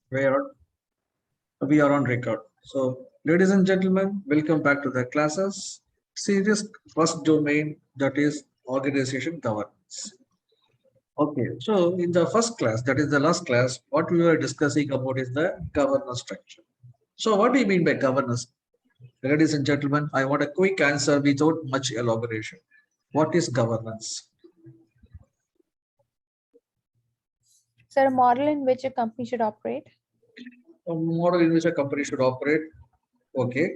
where we are on record. So, ladies and gentlemen, welcome back to the classes series first domain, that is organization governance. Okay, so in the first class, that is the last class, what we were discussing about is the governance structure. So, what do you mean by governance? Ladies and gentlemen, I want a quick answer without much elaboration. What is governance? Sir, a model in which a company should operate. A model in which a company should operate. Okay,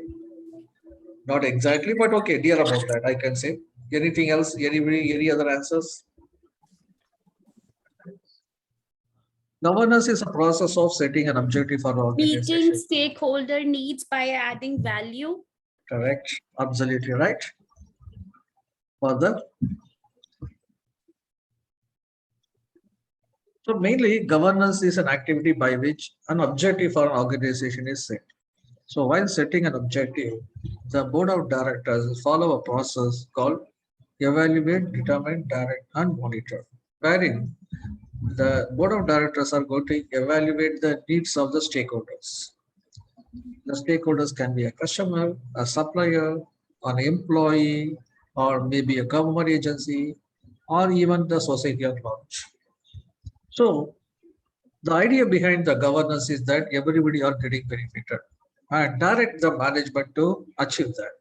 not exactly, but okay, dear about that, I can say. Anything else? Anybody? Any other answers? Governance is a process of setting an objective for an Meeting organization. stakeholder needs by adding value. Correct. Absolutely right. Further. So mainly governance is an activity by which an objective for an organization is set. So while setting an objective, the board of directors follow a process called evaluate, determine, direct, and monitor, wherein the board of directors are going to evaluate the needs of the stakeholders. The stakeholders can be a customer, a supplier, an employee, or maybe a government agency, or even the society at large. So the idea behind the governance is that everybody are getting benefited and direct the management to achieve that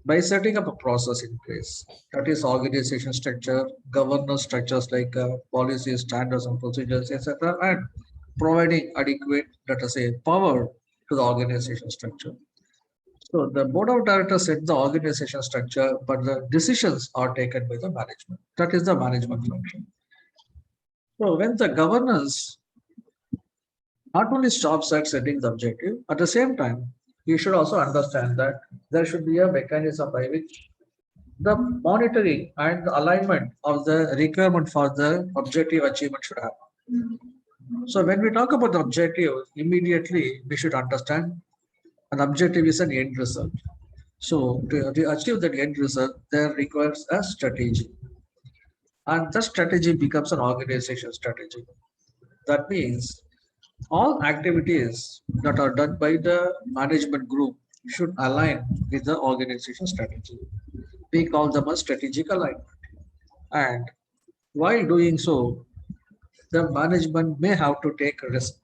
by setting up a process in place. That is organization structure, governance structures like policies, standards and procedures, etc. and providing adequate, let us say, power to the organization structure. So the board of directors set the organization structure, but the decisions are taken by the management. That is the management function. So when the governance not only stops at setting the objective, at the same time, you should also understand that there should be a mechanism by which the monitoring and the alignment of the requirement for the objective achievement should happen. So when we talk about the objective, immediately we should understand an objective is an end result. So to achieve that end result, there requires a strategy. And the strategy becomes an organization strategy. That means all activities that are done by the management group should align with the organization strategy. We call them a strategic alignment. And while doing so, the management may have to take a risk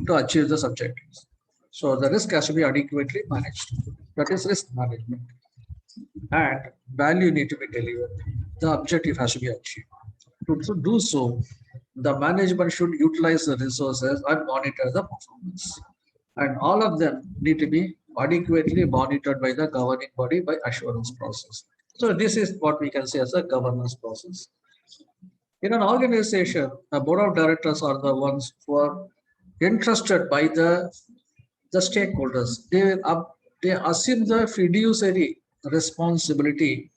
to achieve the objectives. So the risk has to be adequately managed. That is risk management. And value need to be delivered. The objective has to be achieved. To do so, the management should utilize the resources and monitor the performance. And all of them need to be adequately monitored by the governing body by assurance process. So this is what we can say as a governance process. In an organization, the board of directors are the ones who are entrusted by the stakeholders. They assume the fiduciary responsibility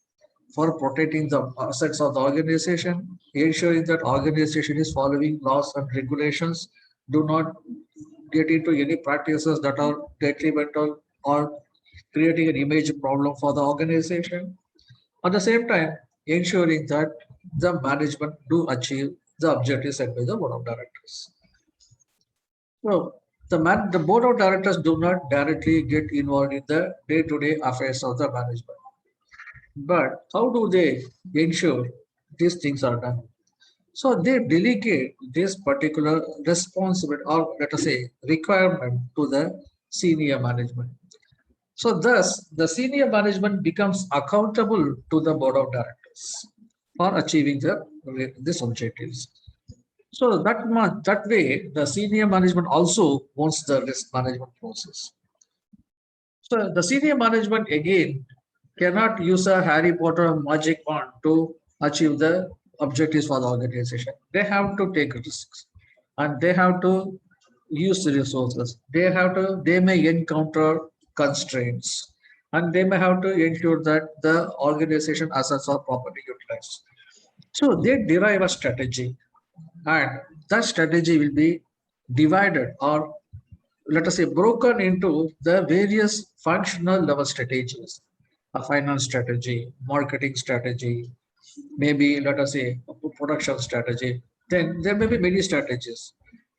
for protecting the assets of the organization, ensuring that organization is following laws and regulations, do not get into any practices that are detrimental or creating an image problem for the organization. At the same time, ensuring that the management do achieve the objectives set by the board of directors. So the board of directors do not directly get involved in the day-to-day affairs of the management. But how do they ensure these things are done? So they delegate this particular responsibility or let us say requirement to the senior management. So thus the senior management becomes accountable to the board of directors for achieving these objectives. So that way the senior management also owns the risk management process. So the senior management again cannot use a Harry Potter magic wand to achieve the objectives for the organization. They have to take risks and they have to use the resources. They may encounter constraints and they may have to ensure that the organization assets are properly utilized. So they derive a strategy and that strategy will be divided or let us say broken into the various functional level strategies, a finance strategy, marketing strategy, maybe let us say a production strategy. Then there may be many strategies.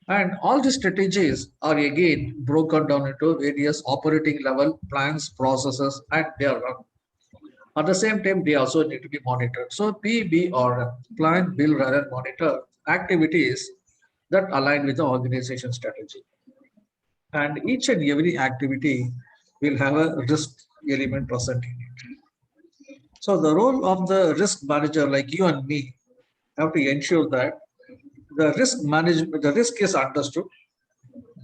And all the strategies are again broken down into various operating level plans, processes, and they are run. At the same time, they also need to be monitored. So PBRM, plan, build, run, and monitor activities that align with the organization strategy. And each and every activity will have a risk element present in it. So the role of the risk manager, like you and me, have to ensure that the risk management, the risk is understood,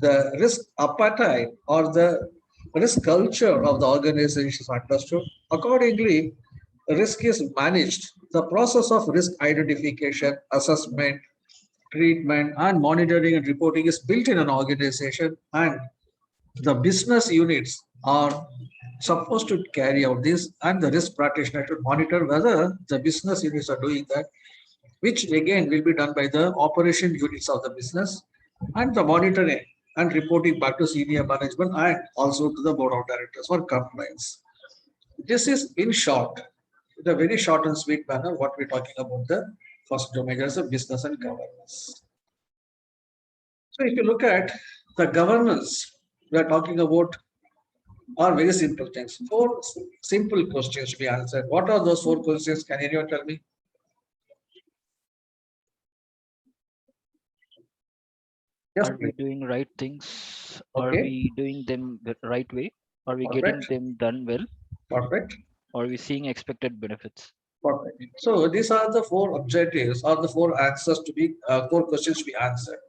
the risk appetite or the risk culture of the organization is understood. Accordingly, risk is managed. The process of risk identification, assessment, treatment, and monitoring and reporting is built in an organization, and the business units are supposed to carry out this, and the risk practitioner should monitor whether the business units are doing that, which again will be done by the operation units of the business, and the monitoring and reporting back to senior management and also to the board of directors for compliance. This is in short, the very short and sweet manner what we're talking about the first domain as a business and governance. So if you look at the governance, we are talking about are very simple things. Four simple questions to be answered. What are those four questions? Can anyone tell me? Yes, Are we please. doing right things? Are Okay. we doing them the right way? Are we Perfect. getting them done well? Perfect. Are we seeing expected benefits? Perfect. So these are the four objectives or the four answers to be four questions to be answered.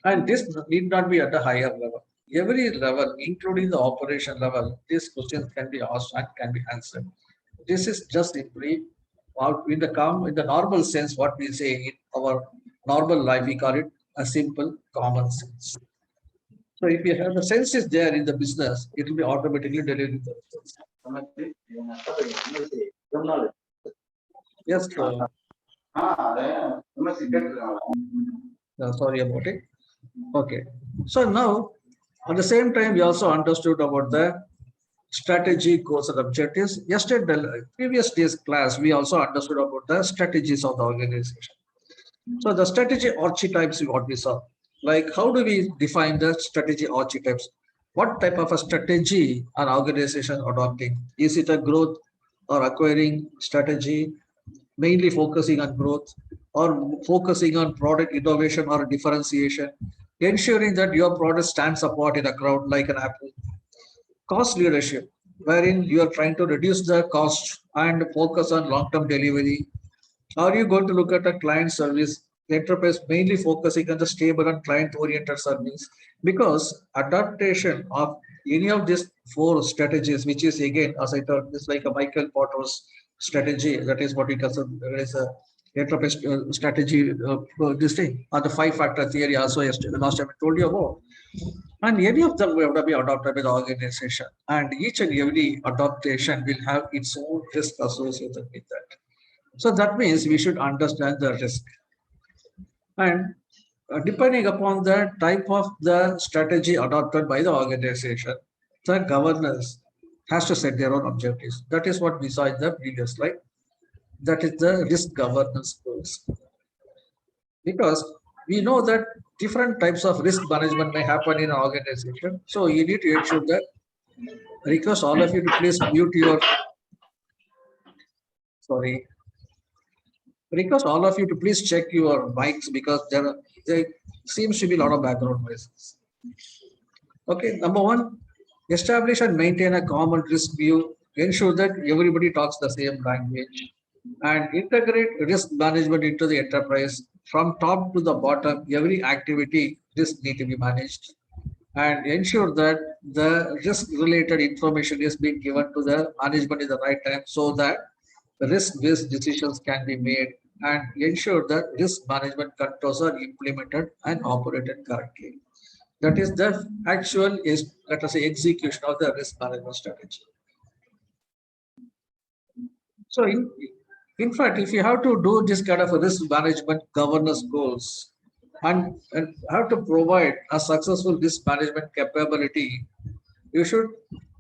And this need not be at a higher level. Every level, including the operation level, these questions can be asked and can be answered. This is just simply in the normal sense, what we say in our normal life, we call it a simple common sense. So if you have the sense is there in the business, it will be automatically delivering the results. Yes, sorry about it. Okay. So now, at the same time, we also understood about the strategy, goals, and objectives. Yesterday, previous day's class, we also understood about the strategies of the organization. So the strategy archetypes is what we saw. Like, how do we define the strategy archetypes? What type of a strategy an organization adopting? Is it a growth or acquiring strategy, mainly focusing on growth, or focusing on product innovation or differentiation, ensuring that your product stands apart in a crowd like an Apple? Cost leadership, wherein you are trying to reduce the cost and focus on long-term delivery. Are you going to look at a client service enterprise mainly focusing on the stable and client-oriented service? Because adaptation of any of these four strategies, which is again, as I thought, is like a Michael Porter's strategy. That is what we consider as a enterprise strategy. This thing, or the five-factor theory. Also, yesterday, last time I told you about. And any of them will have to be adopted by the organization. And each and every adaptation will have its own risk associated with that. So that means we should understand the risk. And depending upon the type of the strategy adopted by the organization, the governance has to set their own objectives. That is what we saw in the previous slide. That is the risk governance goals. Because we know that different types of risk management may happen in an organization. So you need to ensure that, request all of you to please mute your, sorry, request all of you to please check your mics because there seems to be a lot of background noises. Okay, number one, establish and maintain a common risk view. Ensure that everybody talks the same language and integrate risk management into the enterprise from top to the bottom. Every activity risk need to be managed and ensure that the risk related information is being given to the management in the right time so that risk-based decisions can be made and ensure that risk management controls are implemented and operated correctly. That is the actual let us say execution of the risk management strategy. So in fact, if you have to do this kind of a risk management governance goals and have to provide a successful risk management capability, you should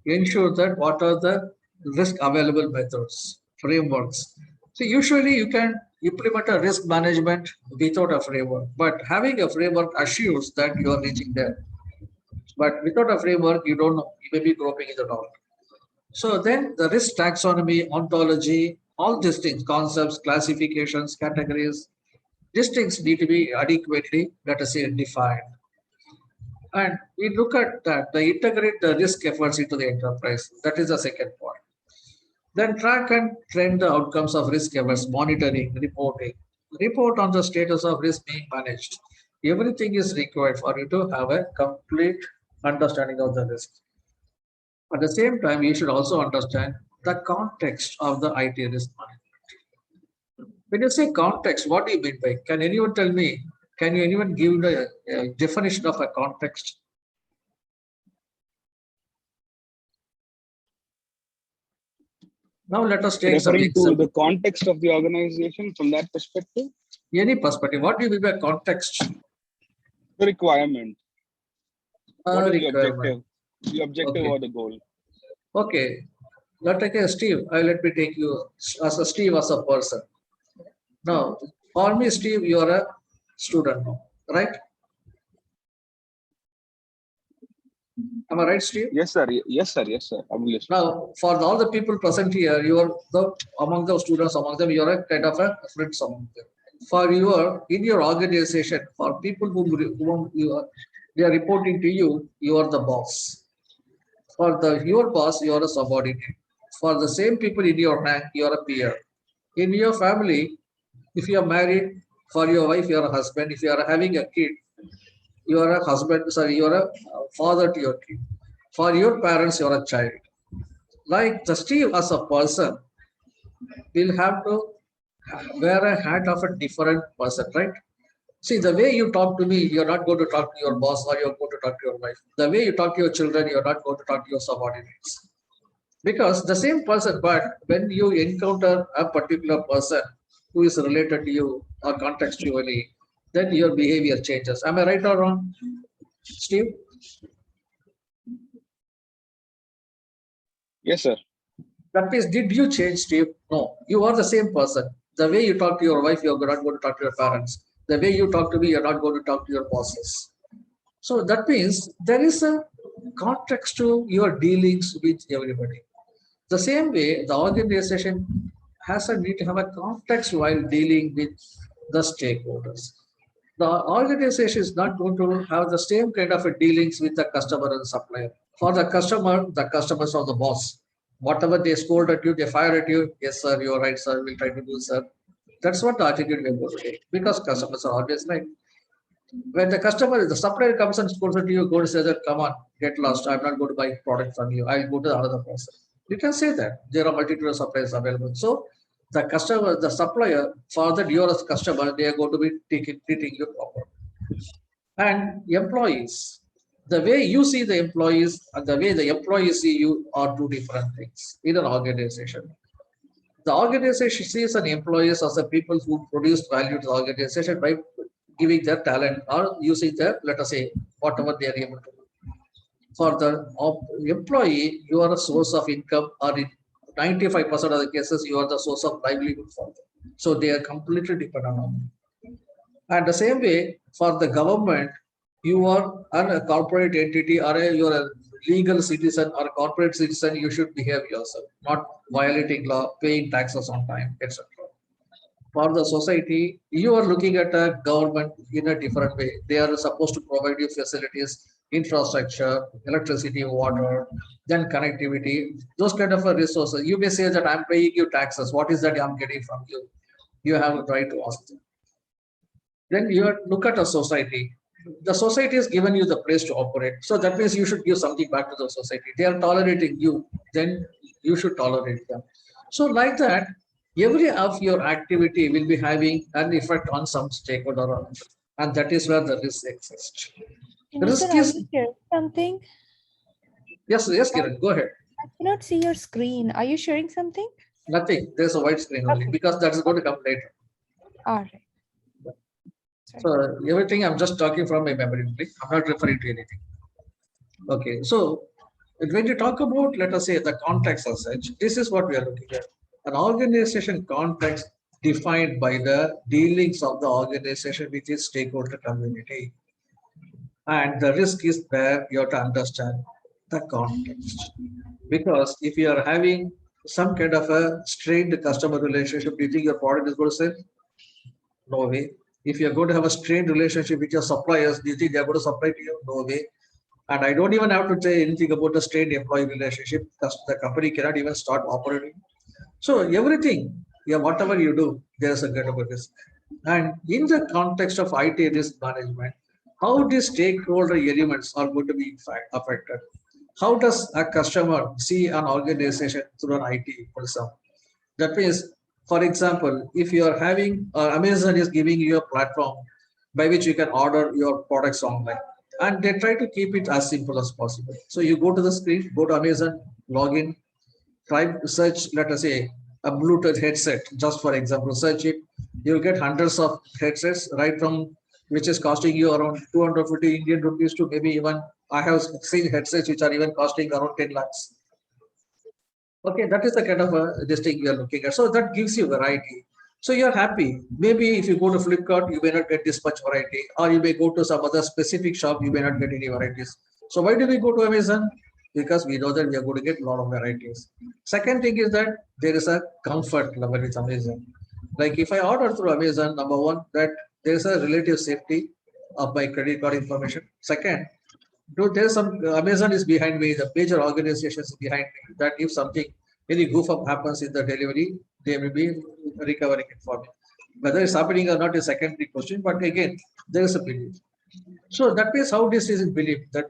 ensure that what are the risk available methods, frameworks. So usually you can implement a risk management without a framework. But having a framework assures that you are reaching there. But without a framework, you don't know. You may be groping in the dark. So then the risk taxonomy, ontology, all these things, concepts, classifications, categories, these things need to be adequately, let us say, defined. And we look at that, they integrate the risk efforts into the enterprise. That is the second point. Then track and trend the outcomes of risk efforts, monitoring, reporting. Report on the status of risk being managed. Everything is required for you to have a complete understanding of the risk. At the same time, you should also understand the context of the IT risk management. When you say context, what do you mean by? Can anyone tell me? Can you anyone give the definition of a context? Now let us take some Referring to example. the context of the organization from that perspective, Any perspective. What do you mean by context? the requirement. What is the Requirement. objective? The objective Okay. or the goal? Okay. Let take a Steve. Let me take you as a Steve as a person. Now, for me, Steve, you are a student now, right? Am I right, Steve? Yes, sir. Yes, sir. Yes, sir. I'm listening. Now, for all the people present here, you are among the students, among them, you are a kind of a friends among them. For in your organization, for people whom they are reporting to you, you are the boss. For your boss, you are a subordinate. For the same people in your rank, you are a peer. In your family, if you are married, for your wife, you are a husband. If you are having a kid, you are a husband, sorry, you are a father to your kid. For your parents, you are a child. Like the Steve as a person will have to wear a hat of a different person, right? See, the way you talk to me, you're not going to talk to your boss or you're going to talk to your wife. The way you talk to your children, you're not going to talk to your subordinates. Because the same person, but when you encounter a particular person who is related to you or contextually, then your behavior changes. Am I right or wrong, Steve? Yes, sir. That means, did you change, Steve? No, you are the same person. The way you talk to your wife, you're not going to talk to your parents. The way you talk to me, you're not going to talk to your bosses. So that means there is a context to your dealings with everybody. The same way, the organization has a need to have a context while dealing with the stakeholders. The organization is not going to have the same kind of a dealings with the customer and supplier. For the customers are the boss. Whatever they scold at you, they fire at you. Yes, sir, you're right, sir. We'll try to do, sir. That's what the attitude we're going to take because customers are always right. When the supplier comes and scolds at you, go to say that, come on, get lost. I'm not going to buy product from you. I'll go to the other person. You can say that. There are multitude of suppliers available. So the supplier, for that you are a customer, they are going to be treating you properly. And employees, the way you see the employees and the way the employees see you are two different things in an organization. The organization sees an employees as the people who produce value to the organization by giving their talent or using their, let us say, whatever they are able to do. For the employee, you are a source of income, or in 95% of the cases, you are the source of livelihood for them. So they are completely dependent on you. And the same way, for the government, you are a corporate entity or you're a legal citizen or a corporate citizen, you should behave yourself, not violating law, paying taxes on time, etc. For the society, you are looking at a government in a different way. They are supposed to provide you facilities, infrastructure, electricity, water, then connectivity, those kind of resources. You may say that I'm paying you taxes. What is that I'm getting from you? You have a right to ask them. Then you look at a society. The society has given you the place to operate. So that means you should give something back to the society. They are tolerating you, then you should tolerate them. So like that, every of your activity will be having an effect on some stakeholder, and that is where the risk exists. Sir, are you sharing something? Yes, Kiran, go ahead. I cannot see your screen. Are you sharing something? Nothing. There's a white screen only because that's going to come later. All right. So everything I'm just talking from my memory only. I'm not referring to anything. Okay, so when you talk about, let us say, the context as such, this is what we are looking at. An organization context defined by the dealings of the organization with its stakeholder community. And the risk is there, you have to understand the context. Because if you are having some kind of a strained customer relationship, do you think your product is going to sell? No way. If you're going to have a strained relationship with your suppliers, do you think they're going to supply to you? No way. And I don't even have to say anything about the strained employee relationship because the company cannot even start operating. So everything, yeah, whatever you do, there's a kind of a risk. And in the context of IT risk management, how these stakeholder elements are going to be affected? How does a customer see an organization through an IT person? That means, for example, if you are having Amazon is giving you a platform by which you can order your products online, and they try to keep it as simple as possible. So you go to the screen, go to Amazon, log in, try to search, let us say, a Bluetooth headset, just for example, search it. You'll get hundreds of headsets, right from which is costing you around 250 Indian rupees to maybe even, I have seen headsets which are even costing around 10 lakhs. Okay, that is the kind of this thing you are looking at. So that gives you variety. So you're happy. Maybe if you go to Flipkart, you may not get this much variety, or you may go to some other specific shop, you may not get any varieties. So why do we go to Amazon? Because we know that we are going to get a lot of varieties. Second thing is that there is a comfort level with Amazon. Like if I order through Amazon, number one, that there is a relative safety of my credit card information. Second, there's some Amazon is behind me, the major organizations behind me, that if something, any goof up happens in the delivery, they will be recovering it for me. Whether it's happening or not is a secondary question, but again, there is a belief. So that means how this is believed that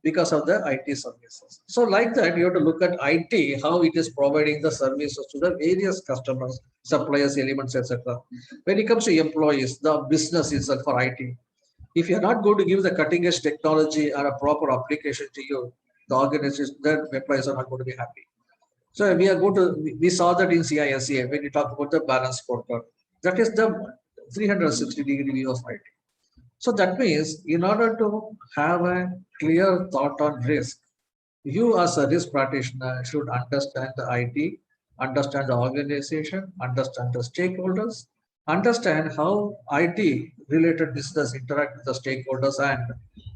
because of the IT services. So like that, you have to look at IT, how it is providing the services to the various customers, suppliers, elements, etc. When it comes to employees, the business itself for IT, if you're not going to give the cutting edge technology and a proper application to you, the organization, the employees are not going to be happy. So we are going to, we saw that in CISA when you talk about the balance scorecard. That is the 360-degree view of IT. So that means in order to have a clear thought on risk, you as a risk practitioner should understand the IT, understand the organization, understand the stakeholders, understand how IT related business interact with the stakeholders and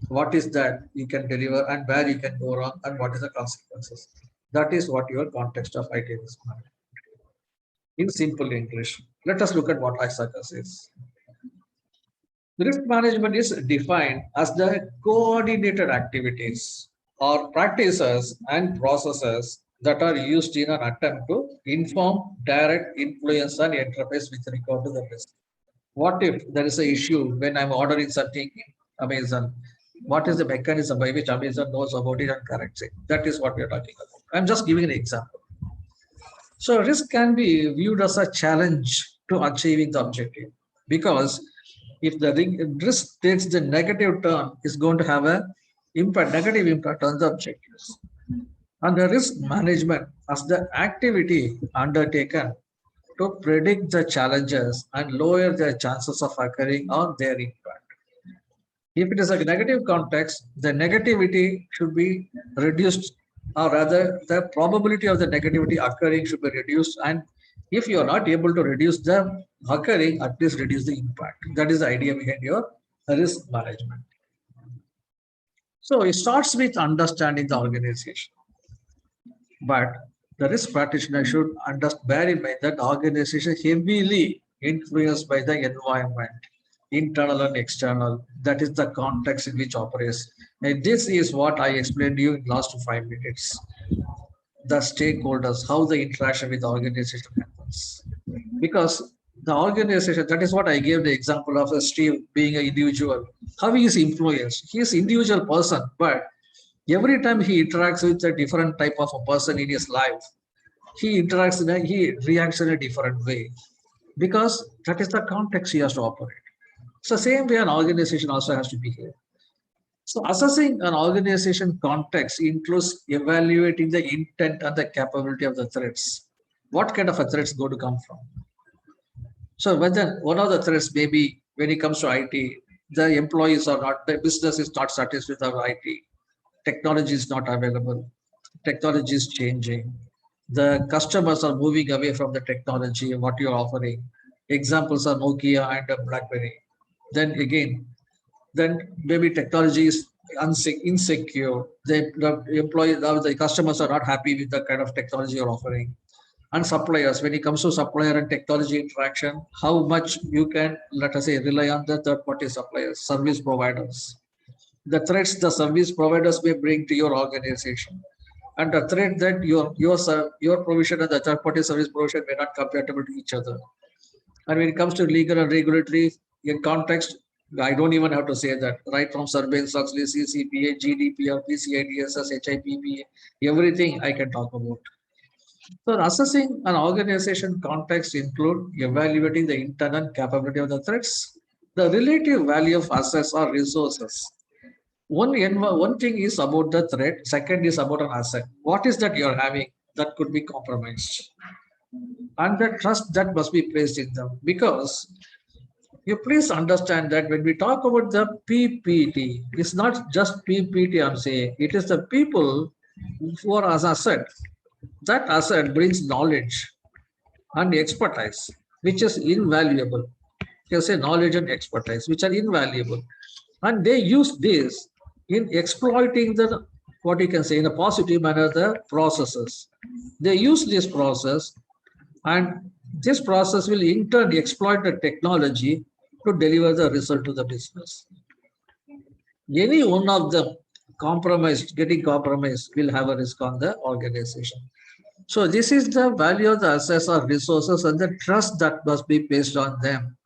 what is that you can deliver and where you can go wrong and what is the consequences. That is what your context of IT risk management. In simple English, let us look at what ISACA says. Risk management is defined as the coordinated activities or practices and processes that are used in an attempt to inform, direct, influence, and interface with regard to the risk. What if there is an issue when I'm ordering something in Amazon? What is the mechanism by which Amazon knows about it and corrects it? That is what we are talking about. I'm just giving an example. So risk can be viewed as a challenge to achieving the objective, because if the risk takes the negative turn, is going to have a negative impact on the objectives. And the risk management as the activity undertaken to predict the challenges and lower their chances of occurring on their impact. If it is a negative context, the negativity should be reduced, or rather the probability of the negativity occurring should be reduced, and if you are not able to reduce the occurring, at least reduce the impact. That is the idea behind your risk management. So it starts with understanding the organization. But the risk practitioner should bear in mind that the organization is heavily influenced by the environment, internal and external. That is the context in which operates. And this is what I explained to you in the last 5 minutes. The stakeholders, how the interaction with the organization happens. Because the organization, that is what I gave the example of Steve being an individual. How he is influenced. He is an individual person, but every time he interacts with a different type of a person in his life, he reacts in a different way, because that is the context he has to operate. So same way an organization also has to behave. So assessing an organization context includes evaluating the intent and the capability of the threats. What kind of a threats going to come from? So whether one of the threats may be when it comes to IT, the employees are not, the business is not satisfied with our IT. Technology is not available. Technology is changing. The customers are moving away from the technology, what you're offering. Examples are Nokia and BlackBerry. Then again, then maybe technology is insecure. The employees, the customers are not happy with the kind of technology you're offering. And suppliers, when it comes to supplier and technology interaction, how much you can, let us say, rely on the third-party suppliers, service providers. The threats the service providers may bring to your organization, and the threat that your provision and the third-party service provision may not compatible to each other. And when it comes to legal and regulatory in context, I don't even have to say that. Right from Sarbanes-Oxley, CCPA, GDPR, PCI DSS, HIPPA, everything I can talk about. So assessing an organization context include evaluating the internal capability of the threats, the relative value of assets or resources. One thing is about the threat, second is about an asset. What is that you're having that could be compromised? And the trust that must be placed in them. Because you please understand that when we talk about the PPT, it's not just PPT I'm saying, it is the people who are as asset. That asset brings knowledge and expertise, which is invaluable. You say knowledge and expertise, which are invaluable. And they use this in exploiting the, what you can say in a positive manner, the processes. They use this process, and this process will in turn exploit the technology to deliver the result to the business. Any one of them getting compromised will have a risk on the organization. So this is the value of the assets or resources and the trust that must be placed on them.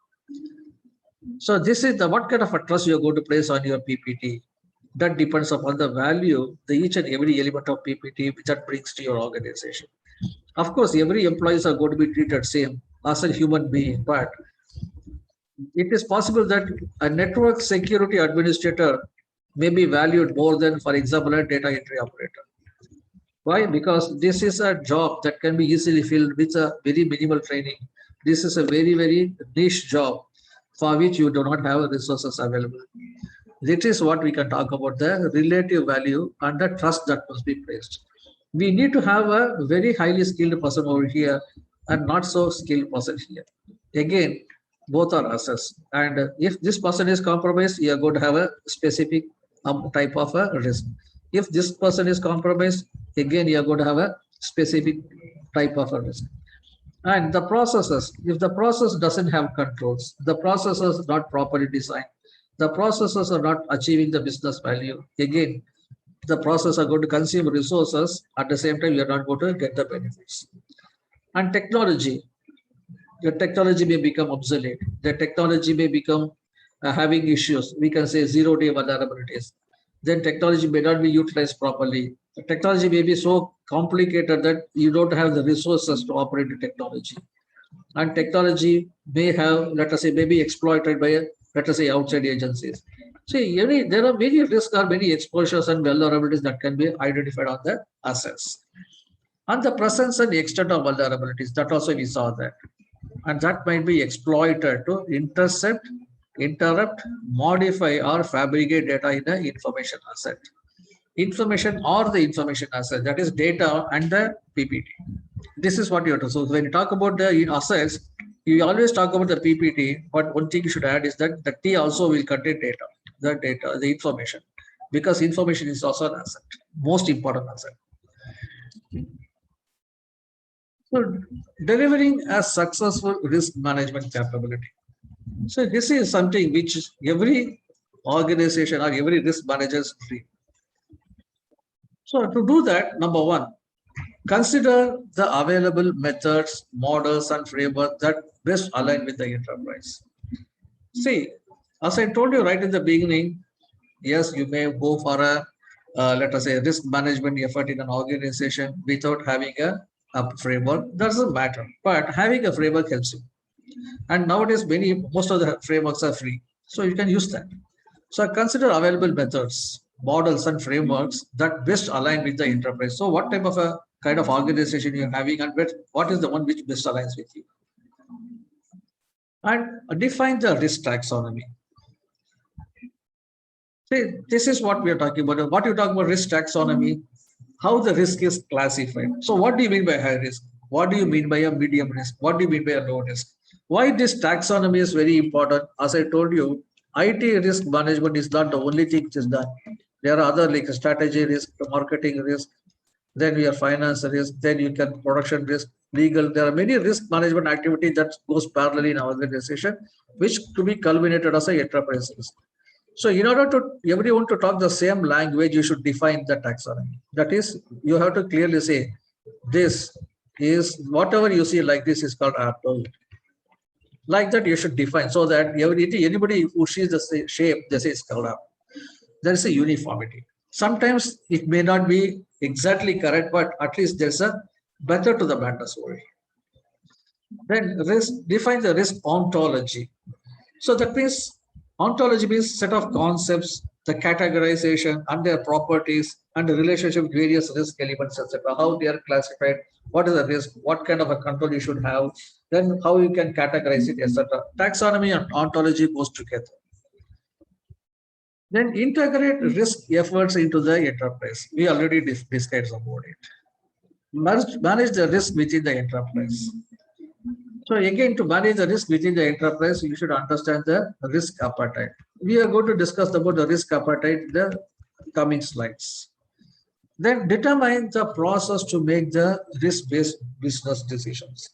So this is the what kind of a trust you're going to place on your PPT. That depends upon the value, the each and every element of PPT which that brings to your organization. Of course, every employees are going to be treated same as a human being, but it is possible that a network security administrator may be valued more than, for example, a data entry operator. Why? Because this is a job that can be easily filled with a very minimal training. This is a very, very niche job for which you do not have resources available. This is what we can talk about, the relative value and the trust that must be placed. We need to have a very highly skilled person over here and not so skilled person here. Again, both are assets. And if this person is compromised, you are going to have a specific type of a risk. If this person is compromised, again, you are going to have a specific type of a risk. And the processes, if the process doesn't have controls, the process is not properly designed, the processes are not achieving the business value, again, the process are going to consume resources, at the same time, you're not going to get the benefits. And technology, your technology may become obsolete. The technology may become having issues. We can say 0-day vulnerabilities. Then technology may not be utilized properly. The technology may be so complicated that you don't have the resources to operate the technology. And technology may have, let us say, may be exploited by, let us say, outside agencies. See, there are many risks or many exposures and vulnerabilities that can be identified on the assets. And the presence and the extent of vulnerabilities, that also we saw that. And that might be exploited to intercept, interrupt, modify, or fabricate data in the information asset. Information or the information asset, that is data and the PPT. This is what you have to. So when you talk about the assets, you always talk about the PPT, but one thing you should add is that the T also will contain data, the information, because information is also an asset, most important asset. So delivering a successful risk management capability. So this is something which every organization or every risk manager is free. So to do that, number one, consider the available methods, models, and frameworks that best align with the enterprise. See, as I told you right in the beginning, yes, you may go for a, let us say, risk management effort in an organization without having a framework. Doesn't matter, but having a framework helps you. And nowadays, most of the frameworks are free, so you can use that. So consider available methods, models, and frameworks that best align with the enterprise. So what type of a kind of organization you're having, and what is the one which best aligns with you? And define the risk taxonomy. See, this is what we are talking about. What you talk about risk taxonomy, how the risk is classified. So what do you mean by high risk? What do you mean by a medium risk? What do you mean by a low risk? Why this taxonomy is very important? As I told you, IT risk management is not the only thing which is done. There are other like strategy risk, marketing risk, then we have finance risk, then you can production risk, legal. There are many risk management activity that goes parallel in our organization, which to be culminated as a enterprise risk. So in order to everyone to talk the same language, you should define the taxonomy. That is, you have to clearly say, this is whatever you see like this is called apple. Like that, you should define so that anybody who sees the shape, they say it's called apple. There is a uniformity. Sometimes it may not be exactly correct, but at least there's a better to the matter story. Then risk, define the risk ontology. So that means ontology means set of concepts, the categorization and their properties and the relationship with various risk elements, etc. How they are classified, what is the risk, what kind of a control you should have, then how you can categorize it, etc. Taxonomy and ontology goes together. Then integrate risk efforts into the enterprise. We already discussed about it. Manage the risk within the enterprise. So again, to manage the risk within the enterprise, you should understand the risk appetite. We are going to discuss about the risk appetite in the coming slides. Then determine the process to make the risk-based business decisions.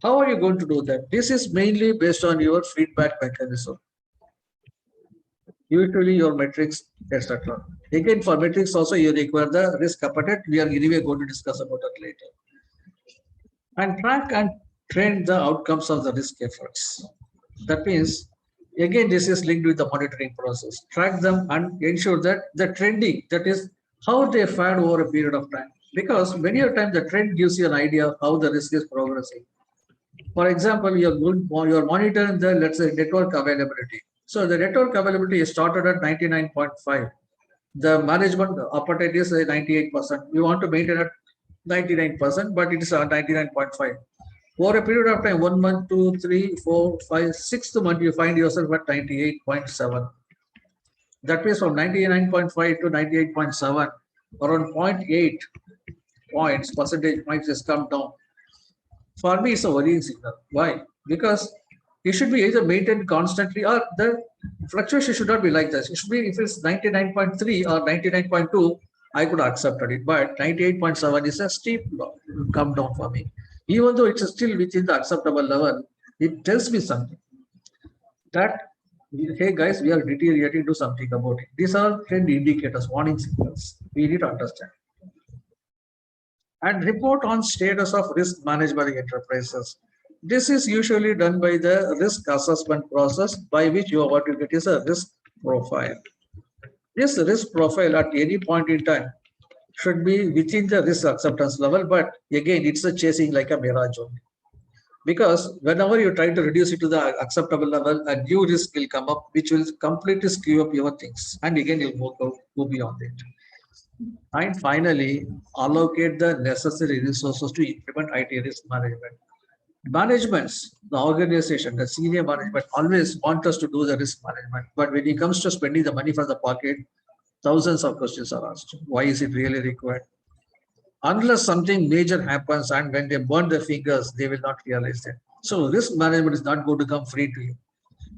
How are you going to do that? This is mainly based on your feedback mechanism. Usually your metrics, etc. Again, for metrics also you require the risk appetite. We are anyway going to discuss about it later. And track and trend the outcomes of the risk efforts. That means, again, this is linked with the monitoring process. Track them and ensure that the trending, that is how they fared over a period of time. Because many of the time the trend gives you an idea of how the risk is progressing. For example, you're monitoring the, let's say, network availability. So the network availability is started at 99.5. The management appetite is 98%. We want to maintain at 99%, but it is 99.5. Over a period of time, 1 month, 2, 3, 4, 5, 6th month, you find yourself at 98.7. That means from 99.5 to 98.7, around 0.8 points, percentage points has come down. For me, it's a worrying signal. Why? Because it should be either maintained constantly or the fluctuation should not be like this. It should be, if it's 99.3 or 99.2, I could have accepted it. But 98.7 is a steep come down for me. Even though it's still within the acceptable level, it tells me something. That, hey guys, we are deteriorating, do something about it. These are trend indicators, warning signals. We need to understand. And report on status of risk managed by the enterprises. This is usually done by the risk assessment process, by which you are what you get is a risk profile. This risk profile at any point in time should be within the risk acceptance level, but again, it's a chasing like a mirage only. Because whenever you try to reduce it to the acceptable level, a new risk will come up, which will completely screw up your things. And again, you'll go beyond it. And finally, allocate the necessary resources to implement IT risk management. Managements, the organization, the senior management always want us to do the risk management. But when it comes to spending the money from the pocket, thousands of questions are asked. Why is it really required? Unless something major happens and when they burn their fingers, they will not realize it. So risk management is not going to come free to you.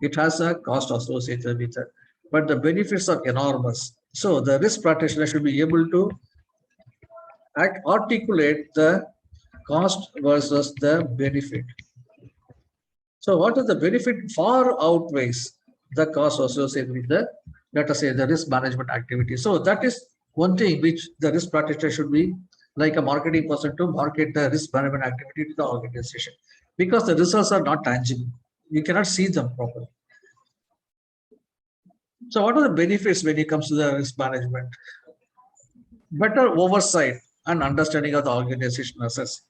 It has a cost associated with it, but the benefits are enormous. So the risk practitioner should be able to articulate the cost versus the benefit. So what is the benefit far outweighs the cost associated with the, let us say, the risk management activity. So that is one thing which the risk practitioner should be like a marketing person to market the risk management activity to the organization, because the results are not tangible. You cannot see them properly. So what are the benefits when it comes to the risk management? Better oversight and understanding of the organization assets.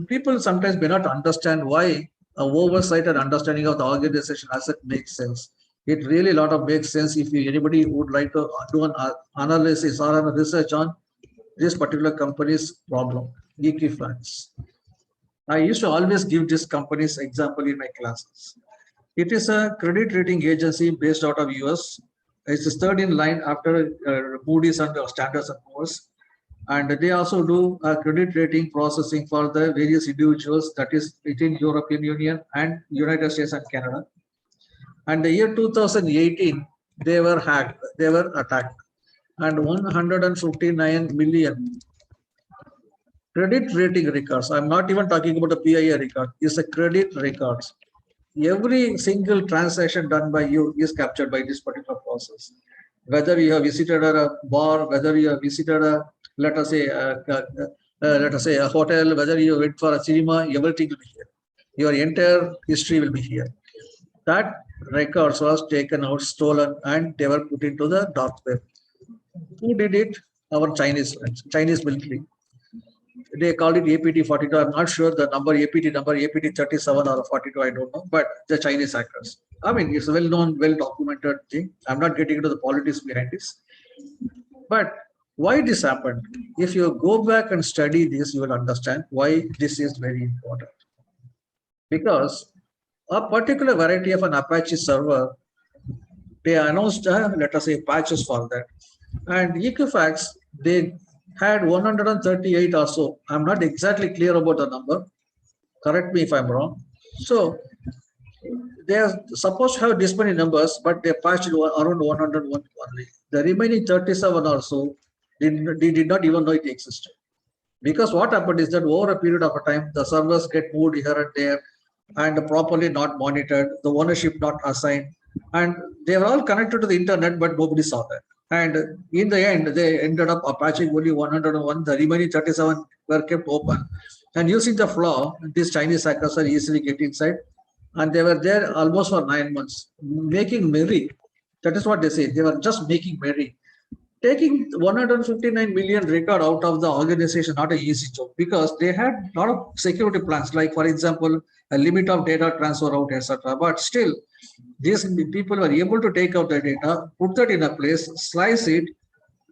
People sometimes may not understand why an oversight and understanding of the organization asset makes sense. It really a lot of makes sense if anybody would like to do an analysis or a research on this particular company's problem, leaky funds. I used to always give this company's example in my classes. It is a credit rating agency based out of US. It's third in line after Moody's and Standard & Poor's. And they also do credit rating processing for the various individuals, that is within European Union and United States and Canada. And the year 2018, they were hacked, they were attacked, and 159 million credit rating records. I'm not even talking about the PIA record, it's a credit records. Every single transaction done by you is captured by this particular process. Whether you have visited a bar, whether you have visited a, let us say, a hotel, whether you went for a cinema, everything will be here. Your entire history will be here. That records was taken out, stolen, and they were put into the dark web. Who did it? Our Chinese friends, Chinese military. They called it APT-42. I'm not sure the number, APT number, APT-37 or 42, I don't know, but the Chinese hackers. I mean, it's a well-known, well-documented thing. I'm not getting into the politics behind this. But why this happened? If you go back and study this, you will understand why this is very important. Because a particular variety of an Apache server, they announced, let us say, patches for that. And Equifax, they had 138 or so. I'm not exactly clear about the number. Correct me if I'm wrong. So they are supposed to have this many numbers, but they patched around 101 only. The remaining 37 or so, they did not even know it existed. Because what happened is that over a period of time, the servers get moved here and there and properly not monitored, the ownership not assigned, and they were all connected to the internet, but nobody saw that. And in the end, they ended up patching only 101. The remaining 37 were kept open. And using the flaw, these Chinese hackers are easily get inside. And they were there almost for 9 months, making merry. That is what they say. They were just making merry. Taking 159 million record out of the organization, not an easy job, because they had a lot of security plans, like for example, a limit of data transfer out, etc. But still, these people were able to take out the data, put that in a place, slice it,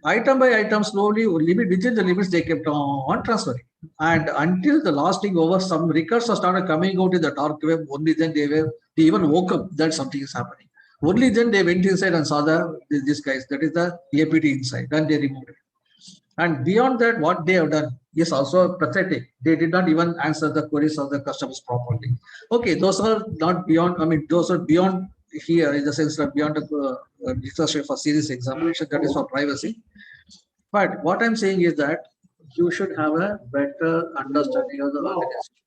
item by item, slowly, within the limits they kept on transferring. And until the last thing over, some records started coming out in the dark web, only then they even woke up that something is happening. Only then they went inside and saw these guys, that is the APT inside, and they removed it. And beyond that, what they have done is also pathetic. They did not even answer the queries of the customers properly. Okay, those are not beyond, I mean, those are beyond here in the sense that beyond the discussion for serious examination, that is for privacy. But what I'm saying is that you should have a better understanding of the organization.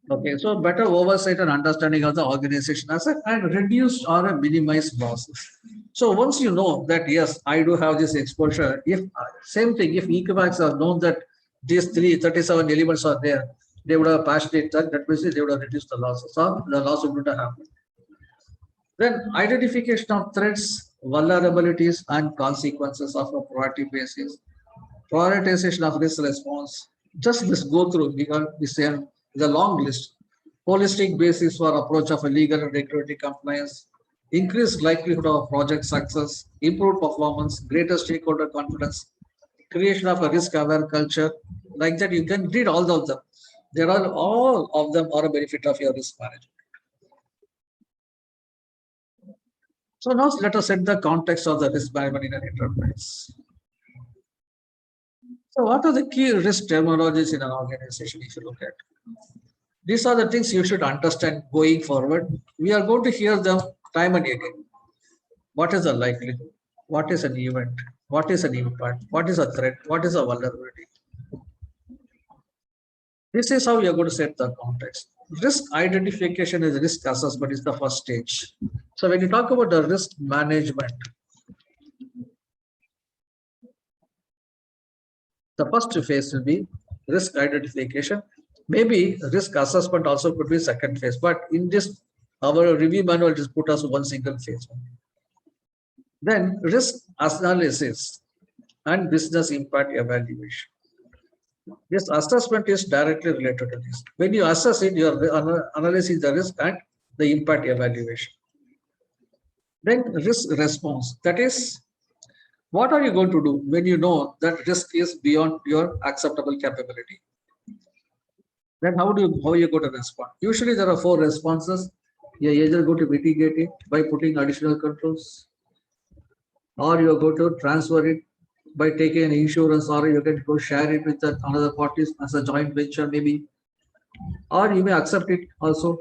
Okay, so better oversight and understanding of the organization asset and reduce or minimize losses. So once you know that, yes, I do have this exposure, if same thing, if Equifax has known that these 37 elements are there, they would have patched it, that means they would have reduced the losses, or the loss would not have happened. Then identification of threats, vulnerabilities, and consequences of a proactive basis, prioritization of risk response. Just this go through, because we say the long list, holistic basis for approach of a legal and regulatory compliance, increased likelihood of project success, improved performance, greater stakeholder confidence, creation of a risk-aware culture. Like that, you can read all of them. All of them are a benefit of your risk management. So now let us set the context of the risk management in an enterprise. So what are the key risk terminologies in an organization if you look at? These are the things you should understand going forward. We are going to hear them time and again. What is a likelihood? What is an event? What is an impact? What is a threat? What is a vulnerability? This is how you're going to set the context. Risk identification is risk assessment is the first stage. So when you talk about the risk management, the first phase will be risk identification. Maybe risk assessment also could be second phase, but in this, our review manual just put us one single phase. Then risk analysis and business impact evaluation. This assessment is directly related to this. When you assess it, you are analyzing the risk and the impact evaluation. Then risk response, that is, what are you going to do when you know that risk is beyond your acceptable capability? Then how are you going to respond? Usually there are 4 responses. You either go to mitigate it by putting additional controls, or you go to transfer it by taking an insurance, or you can go share it with another parties as a joint venture maybe, or you may accept it also,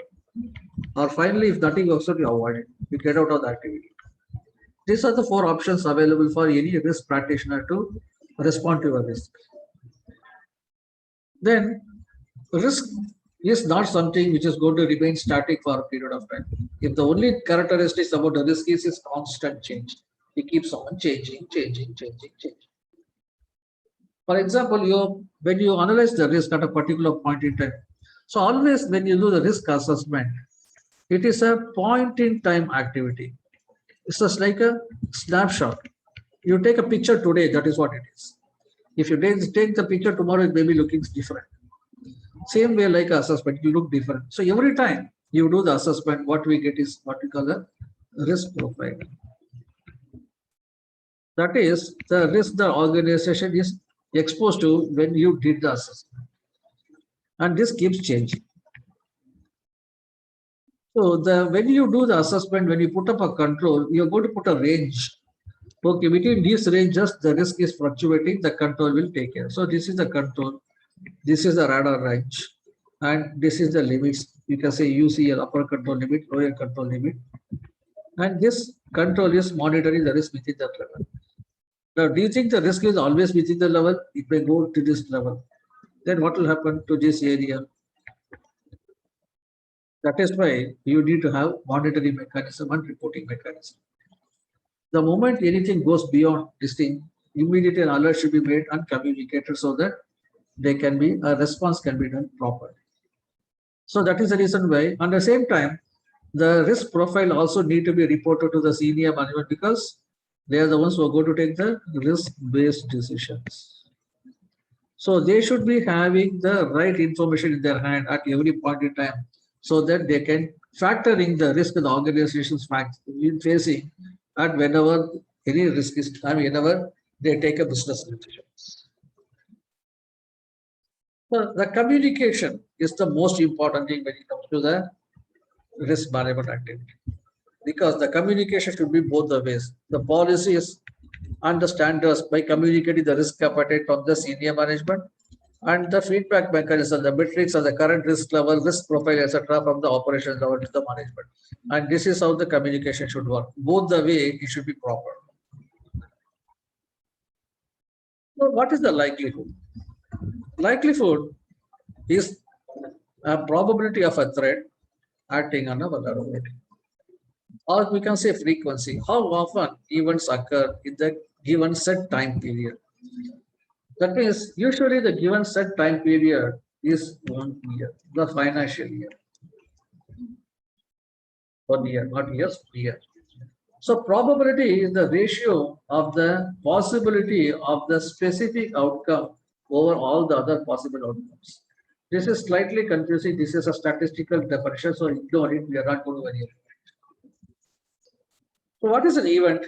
or finally if nothing works out, you avoid it, you get out of the activity. These are the 4 options available for any risk practitioner to respond to a risk. Then risk is not something which is going to remain static for a period of time. If the only characteristics about the risk is its constant change, it keeps on changing. For example, when you analyze the risk at a particular point in time, so always when you do the risk assessment, it is a point in time activity. It's just like a snapshot. You take a picture today, that is what it is. If you take the picture tomorrow, it may be looking different. Same way like assessment, you look different. So every time you do the assessment, what we get is what we call the risk profile. That is the risk the organization is exposed to when you did the assessment. And this keeps changing. So when you do the assessment, when you put up a control, you're going to put a range. Okay, between these ranges, the risk is fluctuating, the control will take care. So this is the control, this is the radar range, and this is the limits. You can say UCL, upper control limit, lower control limit. And this control is monitoring the risk within that level. Now, do you think the risk is always within the level? It may go to this level. Then what will happen to this area? That is why you need to have monitoring mechanism and reporting mechanism. The moment anything goes beyond this thing, immediately an alert should be made and communicated so that a response can be done properly. So that is the reason why, at the same time, the risk profile also need to be reported to the senior management because they are the ones who are going to take the risk-based decisions. So they should be having the right information in their hand at every point in time so that they can factor in the risk the organization's facing at whenever any risk is, whenever they take a business decision. So the communication is the most important thing when it comes to the risk management activity, because the communication should be both the ways. The policies and the standards by communicating the risk appetite from the senior management, and the feedback mechanism, the metrics of the current risk level, risk profile, etc., from the operations level to the management. And this is how the communication should work. Both the way it should be proper. So what is the likelihood? Likelihood is a probability of a threat acting on a vulnerability. Or we can say frequency. How often events occur in the given set time period? That means usually the given set time period is 1 year, the financial year. 1 year, not years, year. So probability is the ratio of the possibility of the specific outcome over all the other possible outcomes. This is slightly confusing. This is a statistical definition, so ignore it. We are not going to worry about it. So what is an event?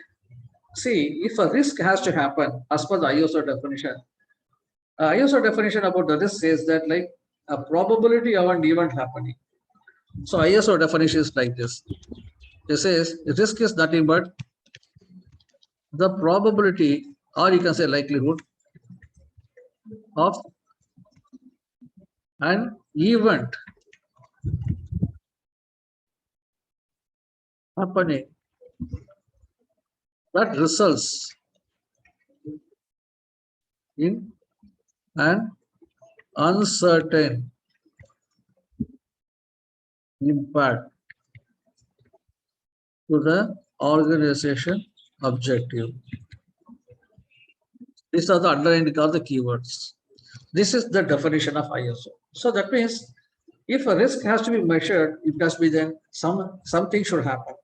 See, if a risk has to happen as per the ISO definition, ISO definition about the risk says that like a probability of an event happening. So ISO definition is like this. It says risk is nothing but the probability, or you can say likelihood, of an event happening that results in an uncertain impact to the organization objective. These are the underlined are the keywords. This is the definition of ISO. So that means if a risk has to be measured, it has to be then something should happen.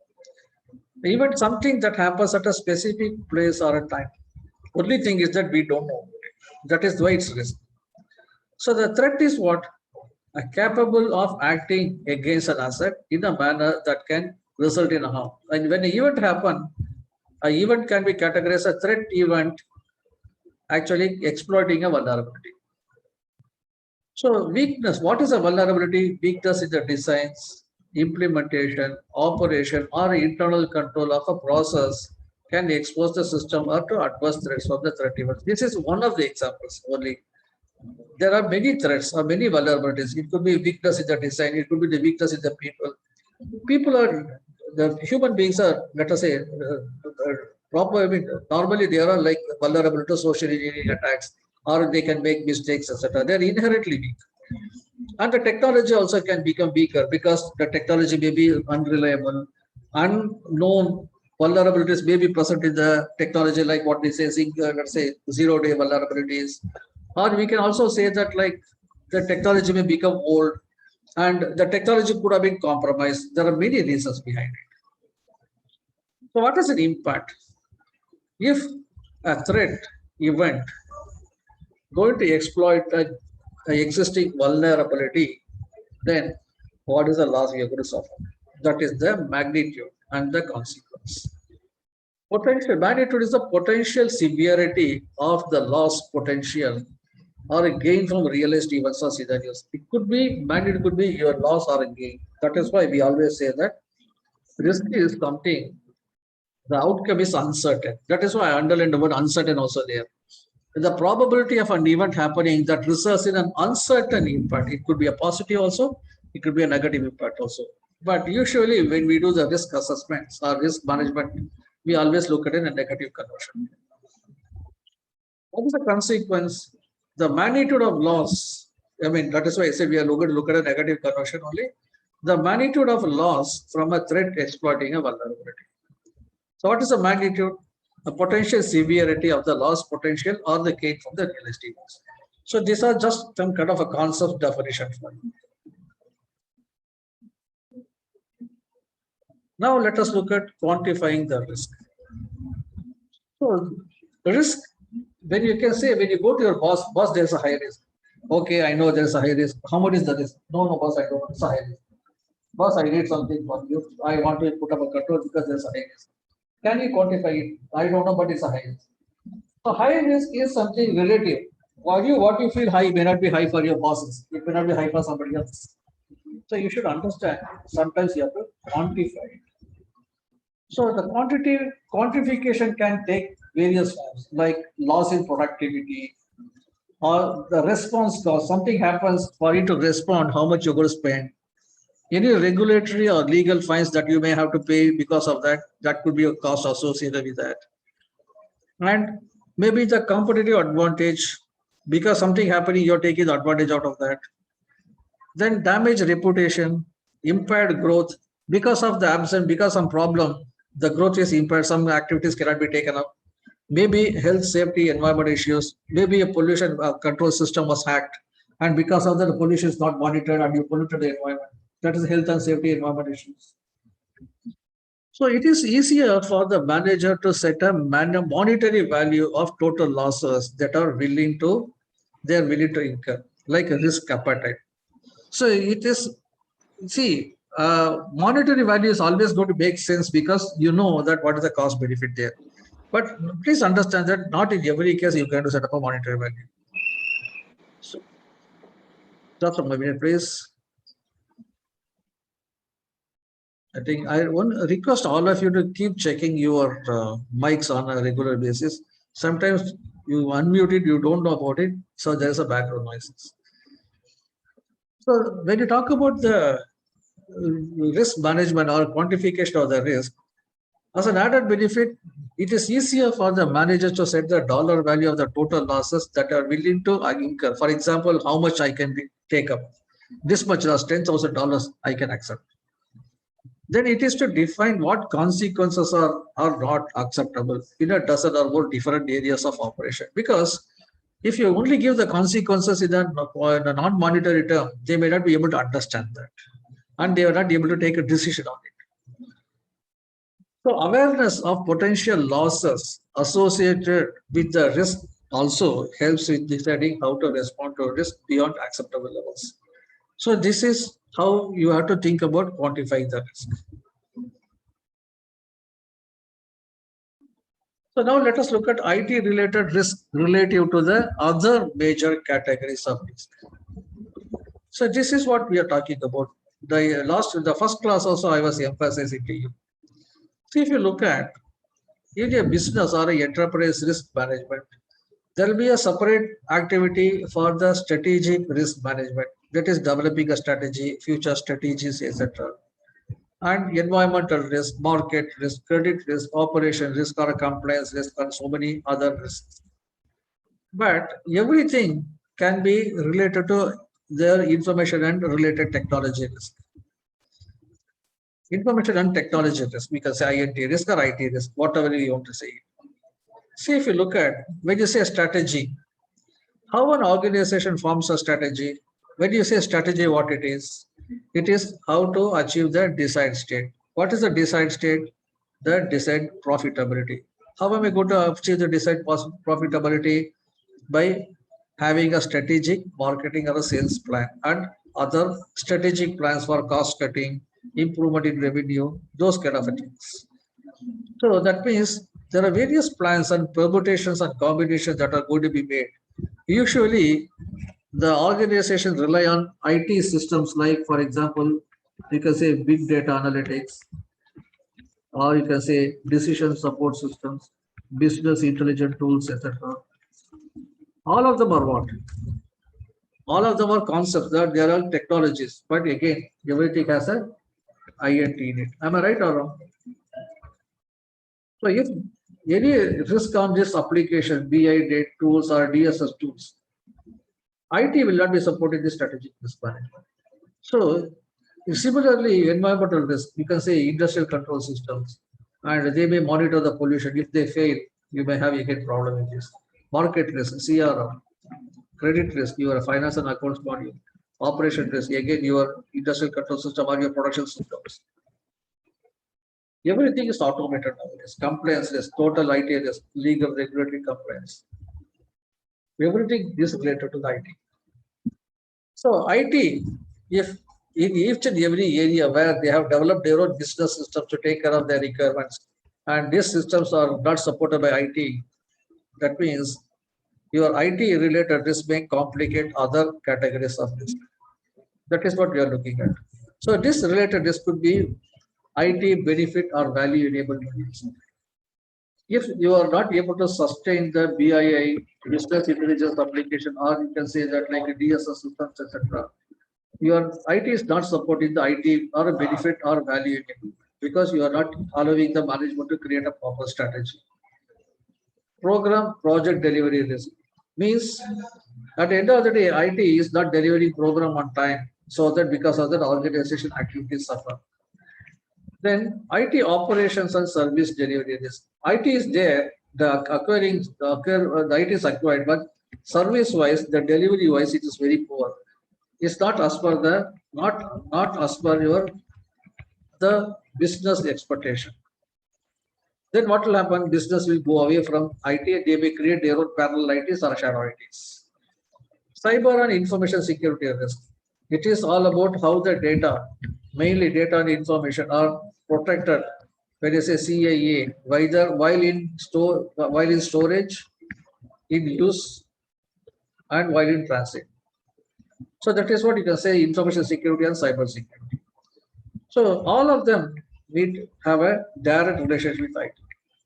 Even something that happens at a specific place or a time. Only thing is that we don't know. That is why it's risk. So the threat is what? Capable of acting against an asset in a manner that can result in a harm. And when an event happens, an event can be categorized as a threat event actually exploiting a vulnerability. So weakness, what is a vulnerability? Weakness in the designs, implementation, operation, or internal control of a process can expose the system or to adverse threats from the threat events. This is one of the examples only. There are many threats or many vulnerabilities. It could be weakness in the design, it could be the weakness in the people. People are, the human beings are, let us say, proper, I mean, normally they are like vulnerable to social engineering attacks, or they can make mistakes, etc. They are inherently weak. And the technology also can become weaker because the technology may be unreliable, unknown vulnerabilities may be present in the technology, like what we say, let's say 0-day vulnerabilities. Or we can also say that like the technology may become old and the technology could have been compromised. There are many reasons behind it. So what is an impact? If a threat event going to exploit a existing vulnerability, then what is the loss we are going to suffer? That is the magnitude and the consequence. Potential magnitude is the potential severity of the loss potential or a gain from realized events or scenarios. It could be magnitude, could be your loss or a gain. That is why we always say that risk is something, the outcome is uncertain. That is why I underlined the word uncertain also there. The probability of an event happening that results in an uncertain impact. It could be a positive also, it could be a negative impact also. But usually when we do the risk assessments or risk management, we always look at it in a negative conversion. What is the consequence? The magnitude of loss, I mean, that is why I said we are going to look at a negative conversion only. The magnitude of loss from a threat exploiting a vulnerability. So what is the magnitude? The potential severity of the loss potential or the gain from the realized events. So these are just some kind of a concept definition for you. Now let us look at quantifying the risk. So risk, when you can say, when you go to your boss, there's a high risk. Okay, I know there's a high risk. How much is the risk? No, boss, I don't know. It's a high risk. Boss, I need something from you. I want to put up a control because there's a high risk. Can you quantify it? I don't know, but it's a high risk. So high risk is something relative. What you feel high may not be high for your bosses. It may not be high for somebody else. So you should understand. Sometimes you have to quantify it. So the quantification can take various forms, like loss in productivity, or the response cost. Something happens for you to respond, how much you're going to spend. Any regulatory or legal fines that you may have to pay because of that, that could be a cost associated with that. And maybe the competitive advantage, because something happening, you're taking the advantage out of that. Then damage reputation, impaired growth, because of the absence, because some problem, the growth is impaired, some activities cannot be taken up. Maybe health, safety, environment issues, maybe a pollution control system was hacked, and because of that, the pollution is not monitored and you polluted the environment. That is health and safety environment issues. So it is easier for the manager to set a monetary value of total losses that they are willing to incur, like a risk appetite. So it is, see, monetary value is always going to make sense because you know that what is the cost benefit there. But please understand that not in every case you can set up a monetary value. So just a minute, please. I think I want to request all of you to keep checking your mics on a regular basis. Sometimes you unmute it, you don't know about it, so there's a background noises. So when you talk about the risk management or quantification of the risk, as an added benefit, it is easier for the managers to set the dollar value of the total losses that are willing to incur. For example, how much I can take up. This much loss, $10,000 I can accept. Then it is to define what consequences are not acceptable in a dozen or more different areas of operation. Because if you only give the consequences in a non-monetary term, they may not be able to understand that. And they are not able to take a decision on it. So awareness of potential losses associated with the risk also helps with deciding how to respond to risk beyond acceptable levels. So this is how you have to think about quantifying the risk. So now let us look at IT related risk relative to the other major categories of risk. So this is what we are talking about. the first class also I was emphasizing to you. See, if you look at in a business or a enterprise risk management, there will be a separate activity for the strategic risk management, that is developing a strategy, future strategies, etc. And environmental risk, market risk, credit risk, operation risk, or compliance risk, and so many other risks. But everything can be related to their information and related technology risk. Information and technology risk, we can say INT risk or IT risk, whatever you want to say. See, if you look at when you say strategy, how an organization forms a strategy. When you say strategy, what it is how to achieve the desired state. What is the desired state? The desired profitability. How am I going to achieve the desired profitability? By having a strategic marketing or a sales plan and other strategic plans for cost cutting, improvement in revenue, those kind of things. So that means there are various plans and permutations and combinations that are going to be made. Usually, the organizations rely on IT systems like, for example, you can say big data analytics, or you can say decision support systems, business intelligence tools, etc. All of them are what? All of them are concepts that they are all technologies, but again, everything has a INT in it. Am I right or wrong? So if any risk on this application, BI data tools or DSS tools, IT will not be supporting the strategic risk management. So similarly, environmental risk, you can say industrial control systems, and they may monitor the pollution. If they fail, you may have again problem with this. Market risk, CRM, credit risk, your finance and accounts module, operation risk, again your industrial control system or your production systems. Everything is automated nowadays. Compliance risk, total IT risk, legal regulatory compliance. Everything is related to the IT. So IT, if in each and every area where they have developed their own business systems to take care of their requirements, and these systems are not supported by IT, that means your IT related risk may complicate other categories of risk. That is what we are looking at. So this related risk could be IT benefit or value enabled risk. If you are not able to sustain the BII, business intelligence application, or you can say that like a DSS systems, etc., your IT is not supporting the IT or a benefit or value enabled, because you are not allowing the management to create a proper strategy. Program project delivery risk means at the end of the day, IT is not delivering program on time, so that because of that organization activities suffer. Then IT operations and service delivery risk. IT is there, the IT is acquired, but service wise, the delivery wise, it is very poor. It's not as per the not as per your the business expectation. Then what will happen? Business will go away from IT. They may create their own parallel ITs or shadow ITs. Cyber and information security risk. It is all about how the data, mainly data and information, are protected. When you say CIA, whether while in storage, in use, and while in transit. So that is what you can say: information security and cyber security. So all of them need to have a direct relationship with IT.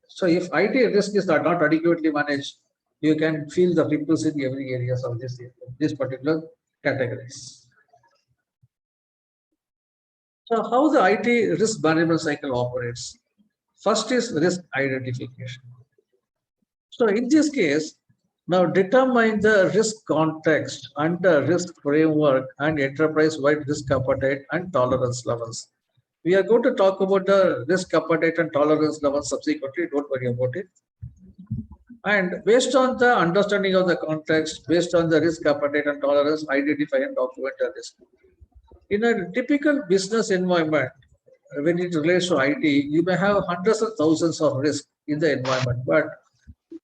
So if IT risk is not adequately managed, you can feel the ripples in every areas of this particular categories. So how the IT risk management cycle operates? First is risk identification. So in this case, now determine the risk context and the risk framework and enterprise-wide risk appetite and tolerance levels. We are going to talk about the risk appetite and tolerance levels subsequently, don't worry about it. And based on the understanding of the context, based on the risk appetite and tolerance, identify and document the risk. In a typical business environment, when it relates to IT, you may have hundreds of thousands of risks in the environment, but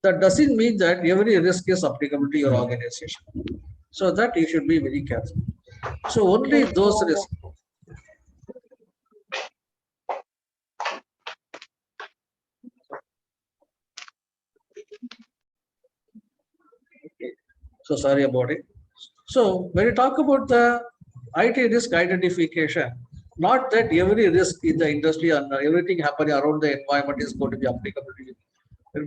that doesn't mean that every risk is applicable to your organization. So that you should be very careful. So only those risks. Okay. So sorry about it. So when you talk about the IT risk identification, not that every risk in the industry and everything happening around the environment is going to be applicable to you.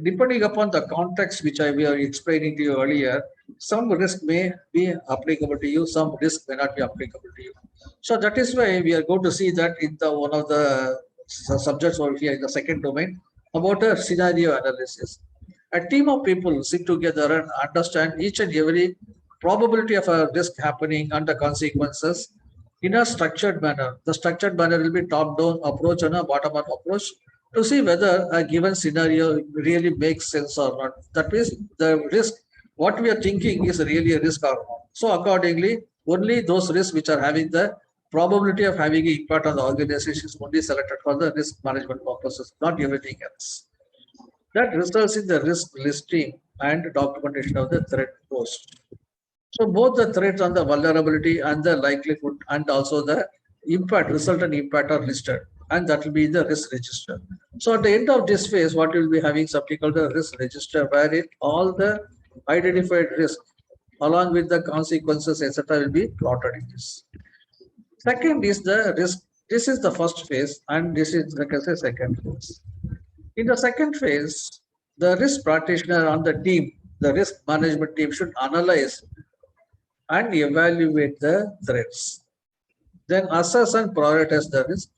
Depending upon the context which we are explaining to you earlier, some risk may be applicable to you, some risk may not be applicable to you. So that is why we are going to see that in the one of the subjects over here in the second domain about a scenario analysis. A team of people sit together and understand each and every probability of a risk happening and the consequences in a structured manner. The structured manner will be top-down approach and a bottom-up approach to see whether a given scenario really makes sense or not. That means the risk, what we are thinking is really a risk or not. So accordingly, only those risks which are having the probability of having an impact on the organization is only selected for the risk management purposes, not everything else. That results in the risk listing and documentation of the threat post. So both the threats and the vulnerability and the likelihood and also the impact, resultant impact are listed, and that will be the risk register. So at the end of this phase, what you will be having something called the risk register, where all the identified risk along with the consequences, etc., will be plotted in this. Second is the risk. This is the first phase, and this is like I say, second phase. In the second phase, the risk practitioner on the team, the risk management team, should analyze and evaluate the threats. Then assess and prioritize the risk.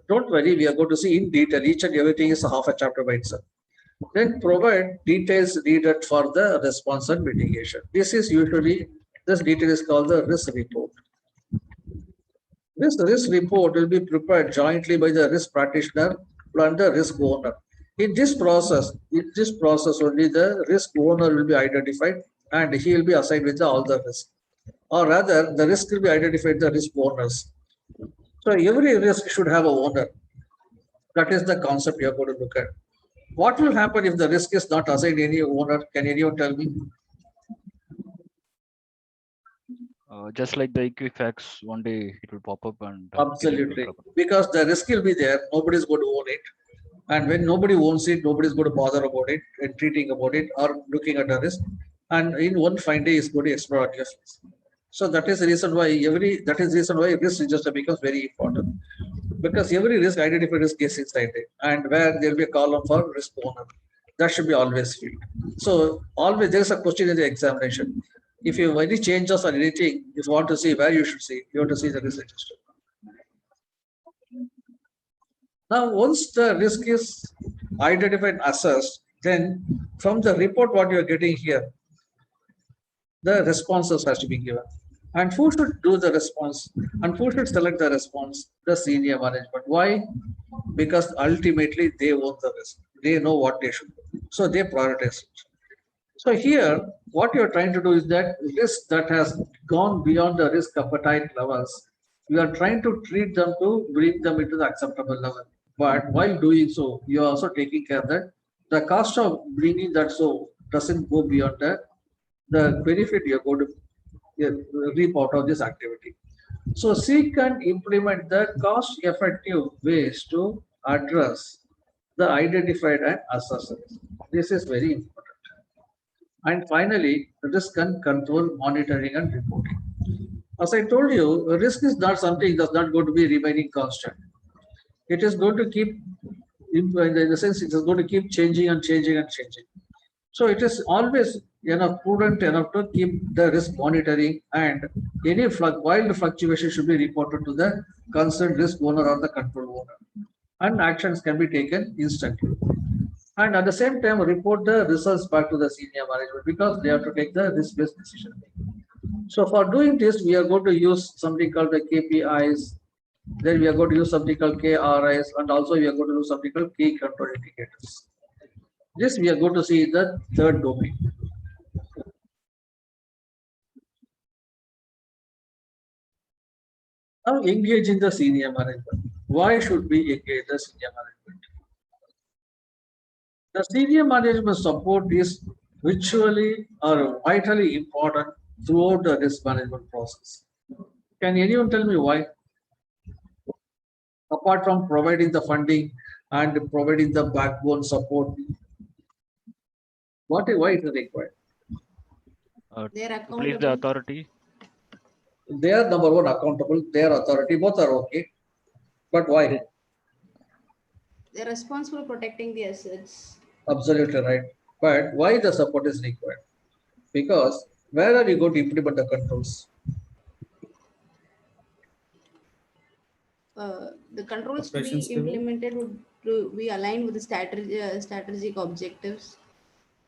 Don't worry, we are going to see in detail. Each and everything is half a chapter by itself. Then provide details needed for the response and mitigation. This detail is called the risk report. This risk report will be prepared jointly by the risk practitioner and the risk owner. In this process only the risk owner will be identified and he will be assigned with all the risk. Or rather, the risk will be identified the risk owners. So every risk should have a owner. That is the concept you are going to look at. What will happen if the risk is not assigned any owner? Can anyone tell me? Just like the Equifax, one day it will pop up and Absolutely, because the risk will be there. Nobody is going to own it, and when nobody owns it, nobody is going to bother about it and treating about it or looking at the risk. And in one fine day, is going to explode your face. So that is the reason why risk register becomes very important, because every risk identified risk is inside it, and where there will be a column for risk owner, that should be always filled. So always there is a question in the examination. If you have any changes or anything, if you want to see where you should see, you have to see the risk register. Now, once the risk is identified and assessed, then from the report what you are getting here, the responses has to be given. And who should do the response? And who should select the response? The senior management. Why? Because ultimately they own the risk. They know what they should do. So they prioritize it. So here, what you're trying to do is that risk that has gone beyond the risk appetite levels, you are trying to treat them to bring them into the acceptable level. But while doing so, you are also taking care that the cost of bringing that so doesn't go beyond the benefit you're going to reap out of this activity. So seek and implement the cost-effective ways to address the identified and assessed risk. This is very important. And finally, risk and control monitoring and reporting. As I told you, risk is not something that's not going to be remaining constant. It is going to keep, in the sense, it is going to keep changing and changing and changing. So it is always prudent enough to keep the risk monitoring, and any wild fluctuation should be reported to the concerned risk owner or the control owner, and actions can be taken instantly. And at the same time, report the results back to the senior management, because they have to take the risk-based decision making. So for doing this, we are going to use something called the KPIs. Then we are going to use something called KRIs, and also we are going to use something called key control indicators. This we are going to see in the third domain. Now engage in the senior management. Why should we engage the senior management? The senior management support is virtually or vitally important throughout the risk management process. Can anyone tell me why? Apart from providing the funding and providing the backbone support, why it is required? to place the authority. They are number one accountable, their authority, both are okay. But why? They're responsible for protecting the assets. Absolutely right. But why the support is required? Because where are you going to implement the controls? The controls to Operations be level? implemented would to be aligned with the strategic objectives.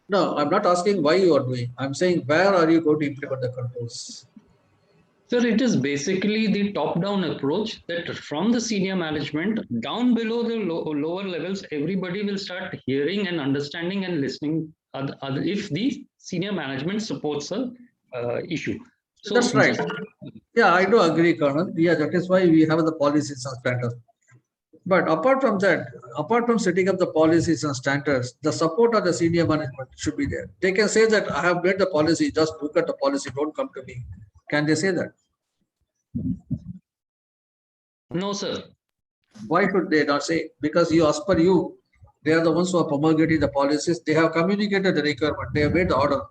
No, I'm not asking why you are doing. I'm saying where are you going to implement the controls? Sir, it is basically the top-down approach that from the senior management down below the lower levels, everybody will start hearing and understanding and listening if the senior management supports a issue. So That's right. just Yeah, I do agree, Colonel. Yeah, that is why we have the policies and standards. But apart from that, apart from setting up the policies and standards, the support of the senior management should be there. They can say that I have made the policy, just look at the policy, don't come to me. Can they say that? no, sir. Why should they not say? Because you, as per you, they are the ones who are promulgating the policies. They have communicated the requirement. They have made the order.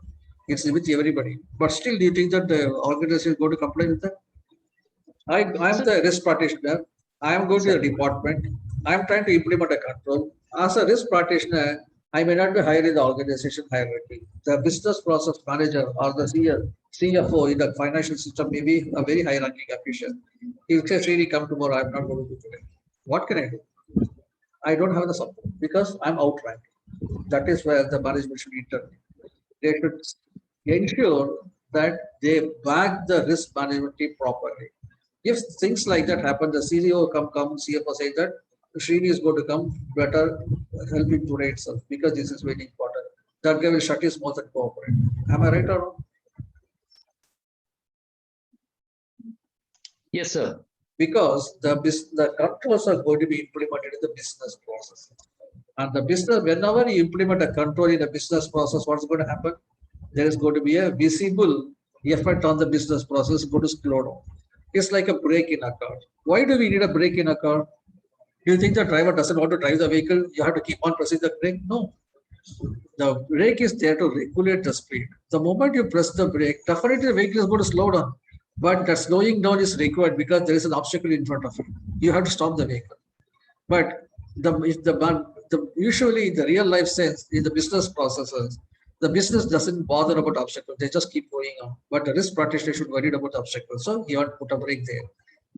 It's with everybody. But still, do you think that the organization is going to comply with that? I am the risk practitioner. I am going to the department. I am trying to implement a control. As a risk practitioner, I may not be higher in the organization hierarchy. The business process manager or the CFO in the financial system may be a very hierarchic official. He says, really come tomorrow, I'm not going to do today. What can I do? I don't have the support because I'm outranked. That is where the management should intervene. They should ensure that they back the risk management team properly. If things like that happen, the CEO come, CFO say that Srini is going to come, better help him today itself because this is very important. That guy will shut his mouth and cooperate. Am I right or no? Yes, sir. Because the controls are going to be implemented in the business process. And the business, whenever you implement a control in a business process, what's going to happen? There is going to be a visible effect on the business process, going to slow down. It's like a brake in a car. Why do we need a brake in a car? Do you think the driver doesn't want to drive the vehicle? You have to keep on pressing the brake? No. The brake is there to regulate the speed. The moment you press the brake, definitely the vehicle is going to slow down. But that slowing down is required because there is an obstacle in front of you. You have to stop the vehicle. But usually the real life sense in the business processes, the business doesn't bother about obstacles. They just keep going on. But the risk practitioner should worry about obstacles. So you have to put a brake there.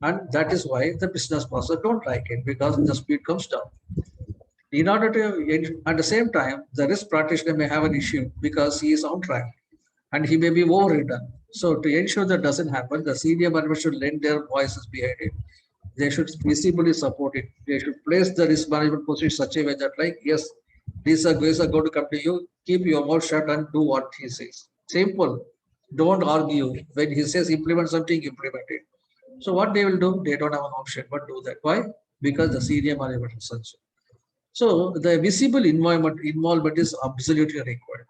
And that is why the business process don't like it because the speed comes down. In order to, at the same time, the risk practitioner may have an issue because he is on track and he may be overridden. So to ensure that doesn't happen, the senior management should lend their voices behind it. They should visibly support it. They should place the risk management position such a way that, like, yes, these are going to come to you. Keep your mouth shut and do what he says. Simple. Don't argue. When he says implement something, implement it. So what they will do, they don't have an option but do that. Why? Because the senior management is such. So the visible involvement is absolutely required.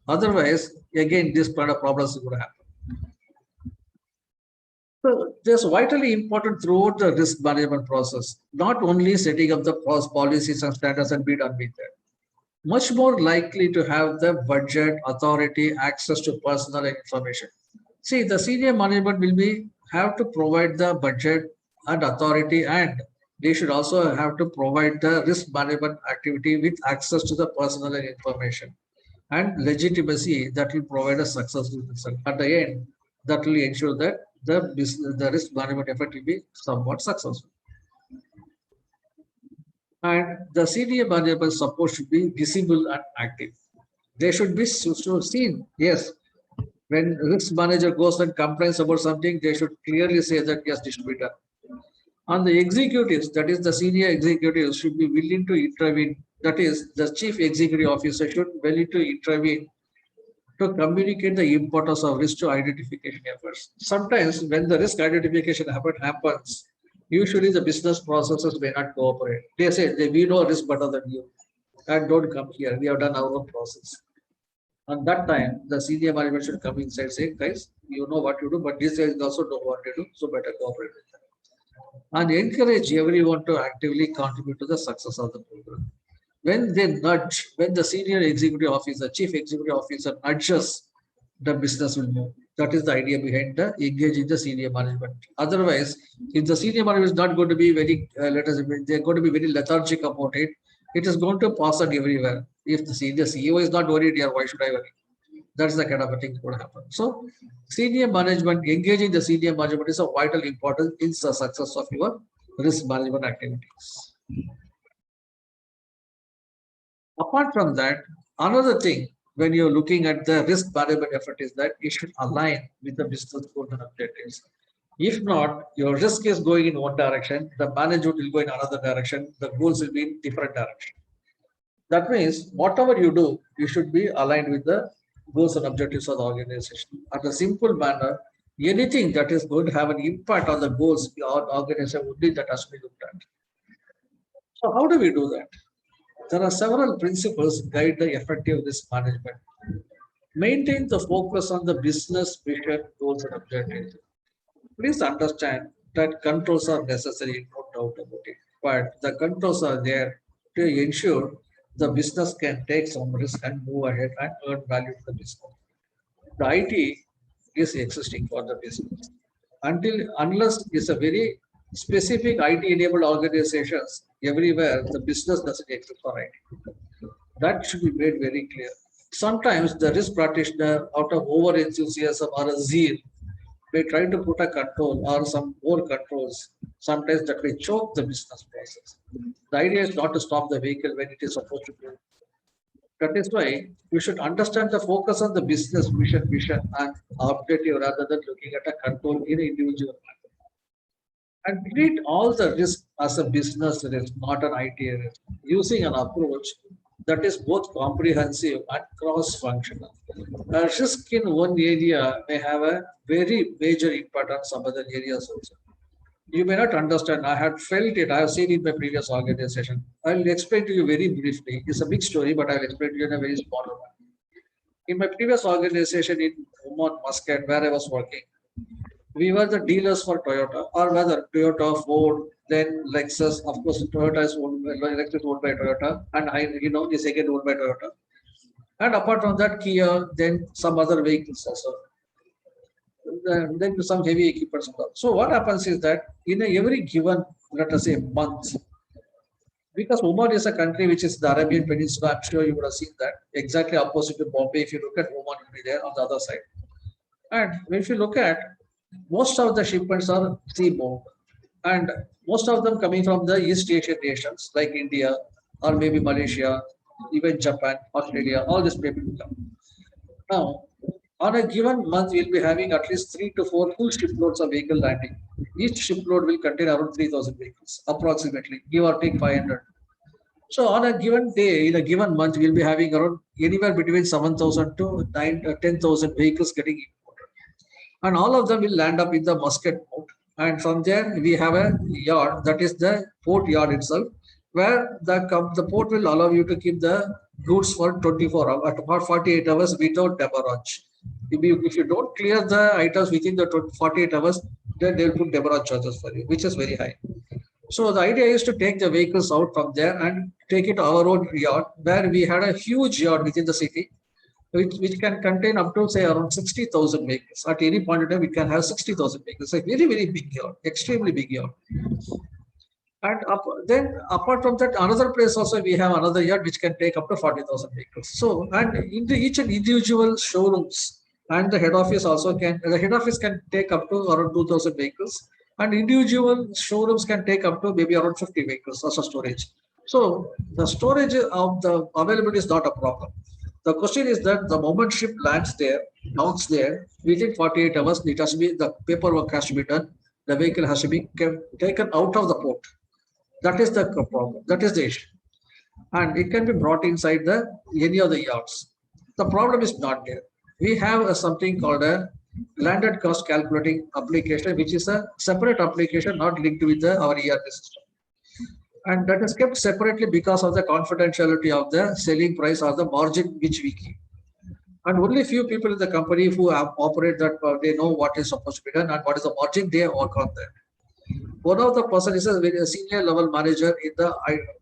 Otherwise, again, this kind of problems is going to happen. So this is vitally important throughout the risk management process, not only setting up the policies and standards and be done with that. Much more likely to have the budget, authority, access to personal information. See, the senior management will have to provide the budget and authority, and they should also have to provide the risk management activity with access to the personal information and legitimacy that will provide a successful result. At the end, that will ensure that the risk management effort will be somewhat successful. And the senior management support should be visible and active. They should be seen. Yes, when risk manager goes and complains about something, they should clearly say that yes, this should be done. And the executives, that is the senior executives, should be willing to intervene. That is, the chief executive officer should be willing to intervene to communicate the importance of risk to identification efforts. Sometimes when the risk identification happens, usually the business processes may not cooperate. They say, we know risk better than you and don't come here. We have done our own process. And that time, the senior management should come inside and say, guys, you know what you do, but these guys also know what to do, so better cooperate with them. And encourage everyone to actively contribute to the success of the program. When they nudge, when the senior executive officer, chief executive officer nudges, the business will move. That is the idea behind the engaging the senior management. Otherwise, if the senior management is not going to be very, let us say, they're going to be very lethargic about it, it is going to pass on everywhere. If the senior CEO is not worried here, why should I worry? That's the kind of a thing that would happen. So, senior management, engaging the senior management is of vital importance in the success of your risk management activities. Apart from that, another thing when you're looking at the risk management effort is that it should align with the business goals and objectives. If not, your risk is going in one direction, the management will go in another direction, the goals will be in different direction. That means whatever you do, you should be aligned with the goals and objectives of the organization. At a simple manner, anything that is going to have an impact on the goals of the organization would be that has to be looked at. So how do we do that? There are several principles guide the effective risk management. Maintain the focus on the business vision, goals, and objectives. Please understand that controls are necessary, no doubt about it. But the controls are there to ensure the business can take some risk and move ahead and earn value to the business. The IT is existing for the business. Unless it's a very specific IT-enabled organizations, everywhere the business doesn't exist for IT. That should be made very clear. Sometimes the risk practitioner, out of over enthusiasm or a zeal, may try to put a control or some more controls. Sometimes that may choke the business process. The idea is not to stop the vehicle when it is supposed to go. That is why we should understand the focus on the business vision and objective rather than looking at a control in an individual matter. And treat all the risk as a business risk, not an IT risk, using an approach that is both comprehensive and cross-functional. A risk in one area may have a very major impact on some other areas also. You may not understand. I had felt it. I have seen it in my previous organization. I'll explain to you very briefly. It's a big story, but I'll explain to you in a very small way. In my previous organization in Oman, Muscat, where I was working, we were the dealers for Toyota, or rather Toyota, Ford, then Lexus. Of course, Toyota is owned by Lexus owned by Toyota, and the second owned by Toyota. And apart from that, Kia, then some other vehicles also. Then some heavy equipment. So what happens is that in every given, let us say, month, because Oman is a country which is the Arabian Peninsula, I'm sure you would have seen that, exactly opposite to Bombay. If you look at Oman, you'll be there on the other side. And if you look at, most of the shipments are seaborne, and most of them coming from the East Asian nations like India or maybe Malaysia, even Japan, Australia, all these people will come. Now, on a given month, we'll be having at least 3 to 4 full shiploads of vehicle landing. Each shipload will contain around 3,000 vehicles, approximately, give or take 500. So on a given day, in a given month, we'll be having around anywhere between 7,000 to 10,000 vehicles getting imported. And all of them will land up in the Muscat port. And from there, we have a yard, that is the port yard itself, where the port will allow you to keep the goods for 24 hours, about 48 hours without demurrage. If you don't clear the items within the 48 hours, then they'll put demurrage charges for you, which is very high. So the idea is to take the vehicles out from there and take it to our own yard, where we had a huge yard within the city, which can contain up to say around 60,000 vehicles. At any point in time, we can have 60,000 vehicles. A very, very big yard, extremely big yard. And then apart from that, another place also we have another yard which can take up to 40,000 vehicles. So, and into each and individual showrooms and the head office also can take up to around 2,000 vehicles, and individual showrooms can take up to maybe around 50 vehicles as a storage. So the storage of the availability is not a problem. The question is that the moment ship lands there, docks there, within 48 hours, it has to be, the paperwork has to be done. The vehicle has to be taken out of the port. That is the problem. That is the issue. And it can be brought inside any of the yards. The problem is not there. We have something called a landed cost calculating application, which is a separate application not linked with our ERP system. And that is kept separately because of the confidentiality of the selling price or the margin which we keep. And only few people in the company who operate that, they know what is supposed to be done and what is the margin they work on that. One of the person is a senior level manager in the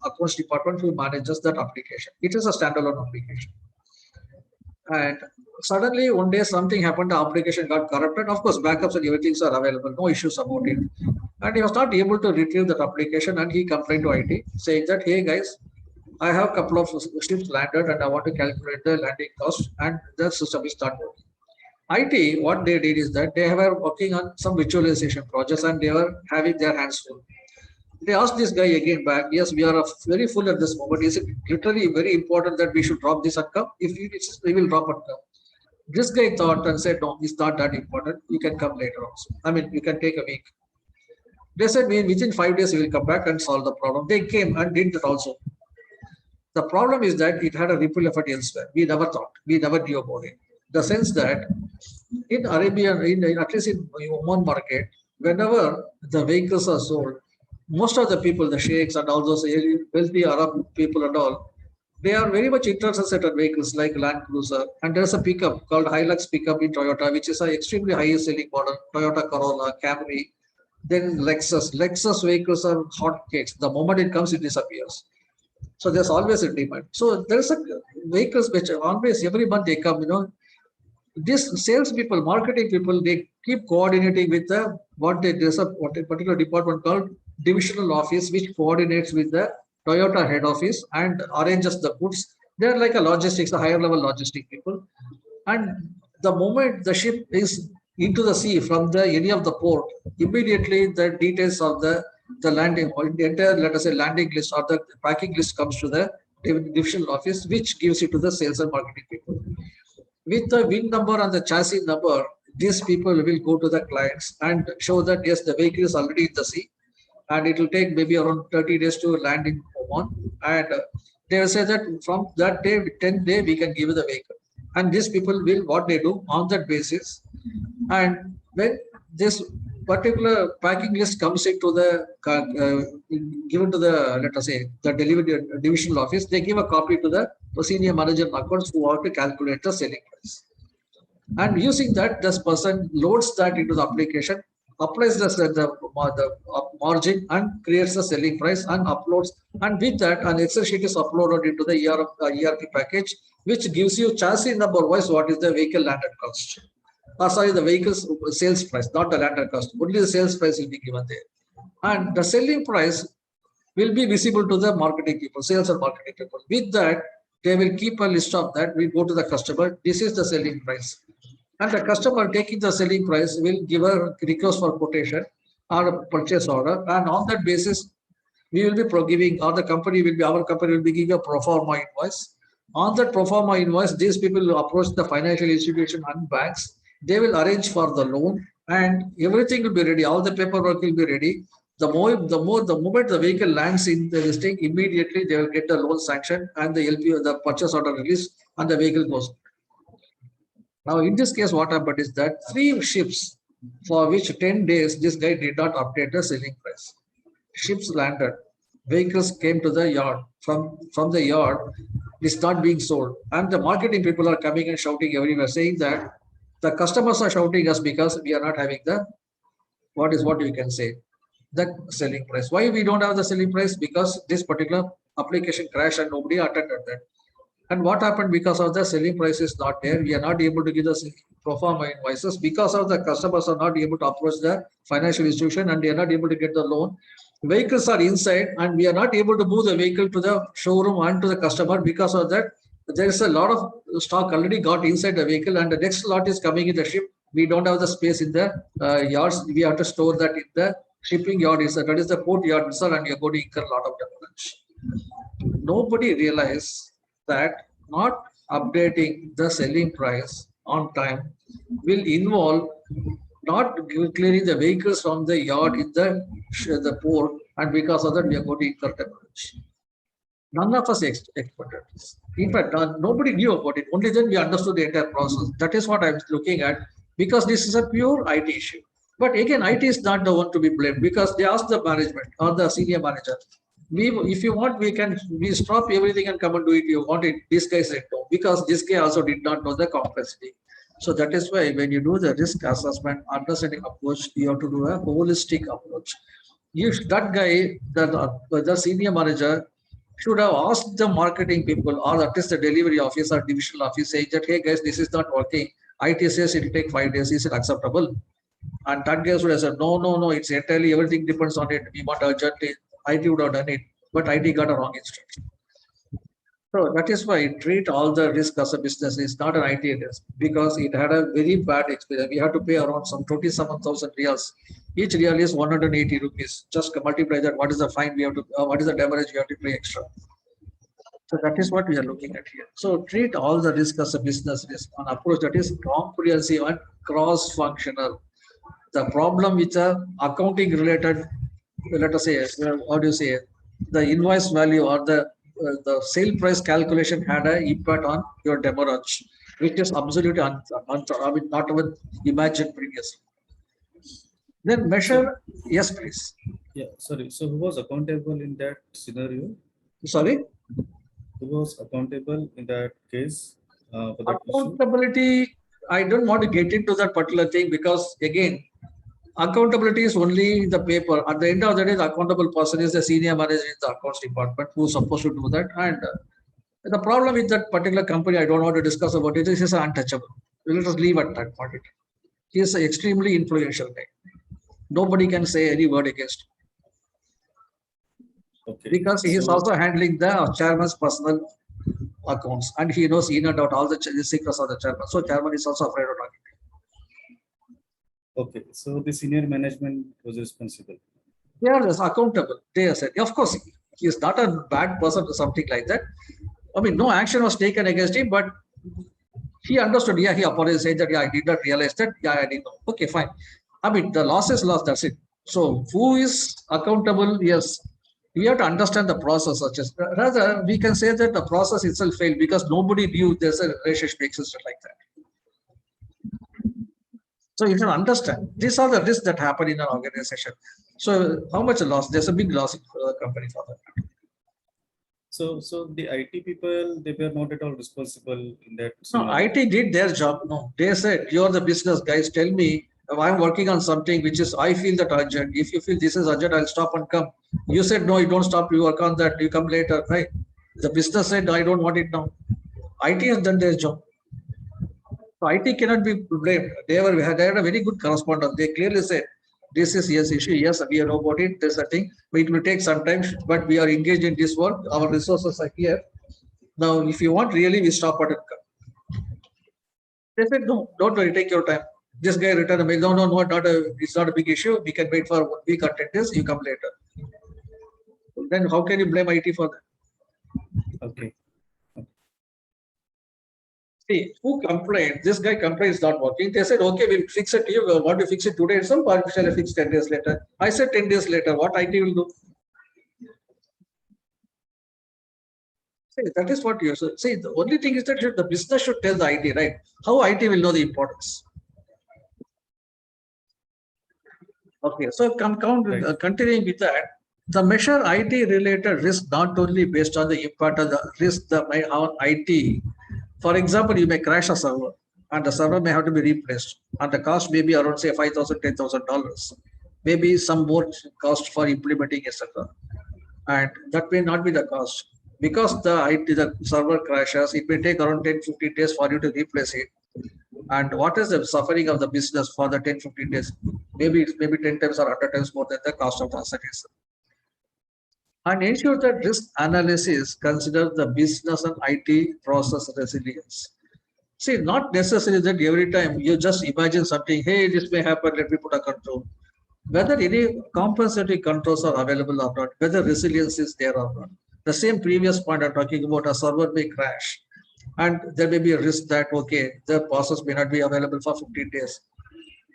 accounts department who manages that application. It is a standalone application. And suddenly one day something happened, the application got corrupted. Of course, backups and everything are available, no issues about it. And he was not able to retrieve that application, and he complained to IT saying that, hey guys, I have a couple of ships landed and I want to calculate the landing cost, and the system is not working. IT, what they did is that they were working on some visualization projects and they were having their hands full. They asked this guy again back, yes, we are very full at this moment. Is it literally very important that we should drop this and come? If we will drop and come. This guy thought and said, no, it's not that important. You can come later also. I mean, you can take a week. They said, within 5 days, we will come back and solve the problem. They came and did that also. The problem is that it had a ripple effect elsewhere. We never thought, we never knew about it. The sense that in Arabia, at least in Oman market, whenever the vehicles are sold, most of the people, the sheikhs and all those wealthy Arab people and all, they are very much interested in vehicles like Land Cruiser. And there's a pickup called Hilux pickup in Toyota, which is an extremely high selling model, Toyota Corolla, Camry, then Lexus. Lexus vehicles are hot cakes. The moment it comes, it disappears. So there's always a demand. So there's a vehicles which always every month they come, these sales people, marketing people, they keep coordinating with there's a particular department called divisional office, which coordinates with the Toyota head office and arranges the goods. They're like a logistics, a higher level logistic people. And the moment the ship is into the sea from any of the port, immediately the details of the landing, or the entire, let us say, landing list or the packing list comes to the divisional office, which gives it to the sales and marketing people. With the VIN number and the chassis number, these people will go to the clients and show that yes, the vehicle is already in the sea, and it will take maybe around 30 days to land in Oman. And they will say that from that day, 10th day, we can give you the vehicle. And these people will what they do on that basis. And when this particular packing list comes into the given to the, let us say, the delivery divisional office, they give a copy to the senior manager accounts who have to calculate the selling price. And using that, this person loads that into the application, applies the margin and creates the selling price and uploads. And with that, an Excel sheet is uploaded into the ERP package, which gives you chassis number wise what is the vehicle landed cost. Sorry, the vehicle's sales price, not the landed cost. Only the sales price will be given there. And the selling price will be visible to the marketing people, sales and marketing people. With that, they will keep a list of that. We go to the customer. This is the selling price. And the customer taking the selling price will give a request for quotation or a purchase order. And on that basis, we will be giving, or our company will be giving a pro forma invoice. On that pro forma invoice, these people will approach the financial institution and banks. They will arrange for the loan and everything will be ready. All the paperwork will be ready. The moment the vehicle lands in the listing, immediately they will get the loan sanction and the LPO, the purchase order release, and the vehicle goes. Now, in this case, what happened is that 3 ships for which 10 days this guy did not update the selling price. Ships landed, vehicles came to the yard. From the yard, it's not being sold, and the marketing people are coming and shouting everywhere, saying that the customers are shouting us because we are not having the what you can say, the selling price. Why we don't have the selling price? Because this particular application crashed and nobody attended that. And what happened because of the selling price is not there? We are not able to give the pro forma invoices because of the customers are not able to approach the financial institution and they are not able to get the loan. Vehicles are inside and we are not able to move the vehicle to the showroom and to the customer. Because of that, there is a lot of stock already got inside the vehicle and the next lot is coming in the ship. We don't have the space in the yards. We have to store that in the shipping yard. That is the port yard, and you're going to incur a lot of damage. Nobody realized that not updating the selling price on time will involve not clearing the vehicles from the yard in the port, and because of that we are going to incur damage. None of us expected this. In fact, nobody knew about it. Only then we understood the entire process. That is what I'm looking at, because this is a pure IT issue. But again, IT is not the one to be blamed because they asked the management or the senior manager, if you want, we stop everything and come and do it. You want it? This guy said no, because this guy also did not know the complexity. So that is why when you do the risk assessment, understanding approach, you have to do a holistic approach. If that guy, the senior manager, should have asked the marketing people or at least the delivery office or divisional office saying that, hey guys, this is not working. IT says it will take 5 days. Is it acceptable? And that guy would have said, no, it's entirely everything depends on it. We want urgently. IT would have done it, but IT got a wrong instruction. So that is why treat all the risk as a business is not an IT risk because it had a very bad experience. We had to pay around some 27,000 reals. Each real is 180 rupees. Just multiply that. What is the fine we have to? What is the damage we have to pay extra? So that is what we are looking at here. So treat all the risk as a business risk, an approach that is comprehensive and cross-functional. The problem with the accounting related, let us say, how do you say, the invoice value or the sale price calculation had an impact on your demurrage, which is absolutely I mean, not even imagined previously. Then measure, yes, please. Yeah, sorry. So who was accountable in that scenario? Sorry. Who was accountable in that case for that issue? Accountability, I don't want to get into that particular thing because again, accountability is only the paper. At the end of the day, the accountable person is the senior manager in the accounts department who's supposed to do that. And the problem with that particular company, I don't want to discuss about it. This is untouchable. Let us leave at that point. He is an extremely influential guy. Nobody can say any word against him. Okay. Because he is So- also handling the chairman's personal accounts and he knows in and out all the secrets of the chairman. So chairman is also afraid of talking. Okay, so the senior management was responsible. They are accountable. They are said, of course, he is not a bad person or something like that. I mean, no action was taken against him, but he understood. Yeah, he apologized, said that, yeah, I did not realize that. Yeah, I didn't know. Okay, fine. I mean, the loss is lost. That's it. So, who is accountable? Yes, we have to understand the process. Such as rather, we can say that the process itself failed because nobody knew there's a relationship existed like that. So you can understand these are the risks that happen in an organization. So how much a loss? There's a big loss for the company for that. So the IT people, they were not at all responsible in that. No, scenario. IT did their job. No, they said, you're the business guys. Tell me, if I'm working on something which is, I feel that urgent. If you feel this is urgent, I'll stop and come. You said, no, you don't stop. You work on that. You come later, right? The business said, I don't want it now. IT has done their job. So IT cannot be blamed. They had a very good correspondence. They clearly said, this is yes issue. Yes, we know about it. There's a thing. But it will take some time. But we are engaged in this work. Our resources are here. Now, if you want, really, we stop at it. They said, no, don't worry, take your time. This guy returned a mail. No, it's not a big issue. We can wait for 1 week or 10 days. You come later. Then how can you blame IT for that? Okay. See, who complained? This guy complained it's not working. They said, okay, we'll fix it. You want to fix it today itself, or shall I fix 10 days later? I said 10 days later. What IT will do? See, that is what you said. See, the only thing is that the business should tell the IT, right? How IT will know the importance. Okay, so continuing with that, the measure IT related risk not only based on the impact of the risk that may on IT. For example, you may crash a server and the server may have to be replaced and the cost may be around say $5,000, $10,000. Maybe some more cost for implementing, etc. And that may not be the cost. Because the server crashes, it may take around 10-15 days for you to replace it. And what is the suffering of the business for the 10-15 days? Maybe 10 times or 100 times more than the cost of the asset is. And ensure that risk analysis considers the business and IT process resilience. See, not necessarily that every time you just imagine something, hey, this may happen, let me put a control. Whether any compensatory controls are available or not, whether resilience is there or not. The same previous point I'm talking about, a server may crash and there may be a risk that, okay, the process may not be available for 15 days.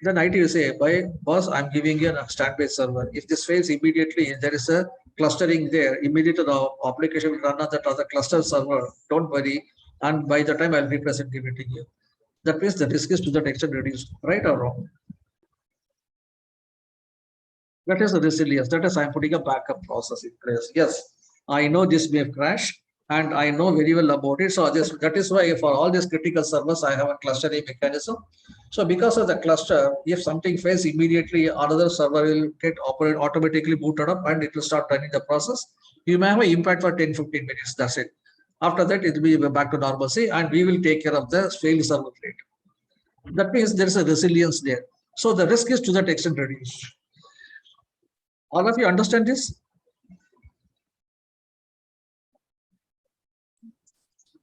Then IT will say, boss, I'm giving you a standby server. If this fails immediately, there is a clustering there. Immediately the application will run on that other cluster server. Don't worry. And by the time I'll replace it, give it to you. That means the risk is to that extent reduced, right or wrong? That is the resilience. That is, I'm putting a backup process in place. Yes, I know this may have crashed. and I know very well about it. So that is why for all these critical servers, I have a clustering mechanism. So because of the cluster, if something fails immediately, another server will get automatically booted up and it will start running the process. You may have an impact for 10, 15 minutes. That's it. After that, it will be back to normalcy and we will take care of the failed server rate. That means there is a resilience there. So the risk is to that extent reduced. All of you understand this?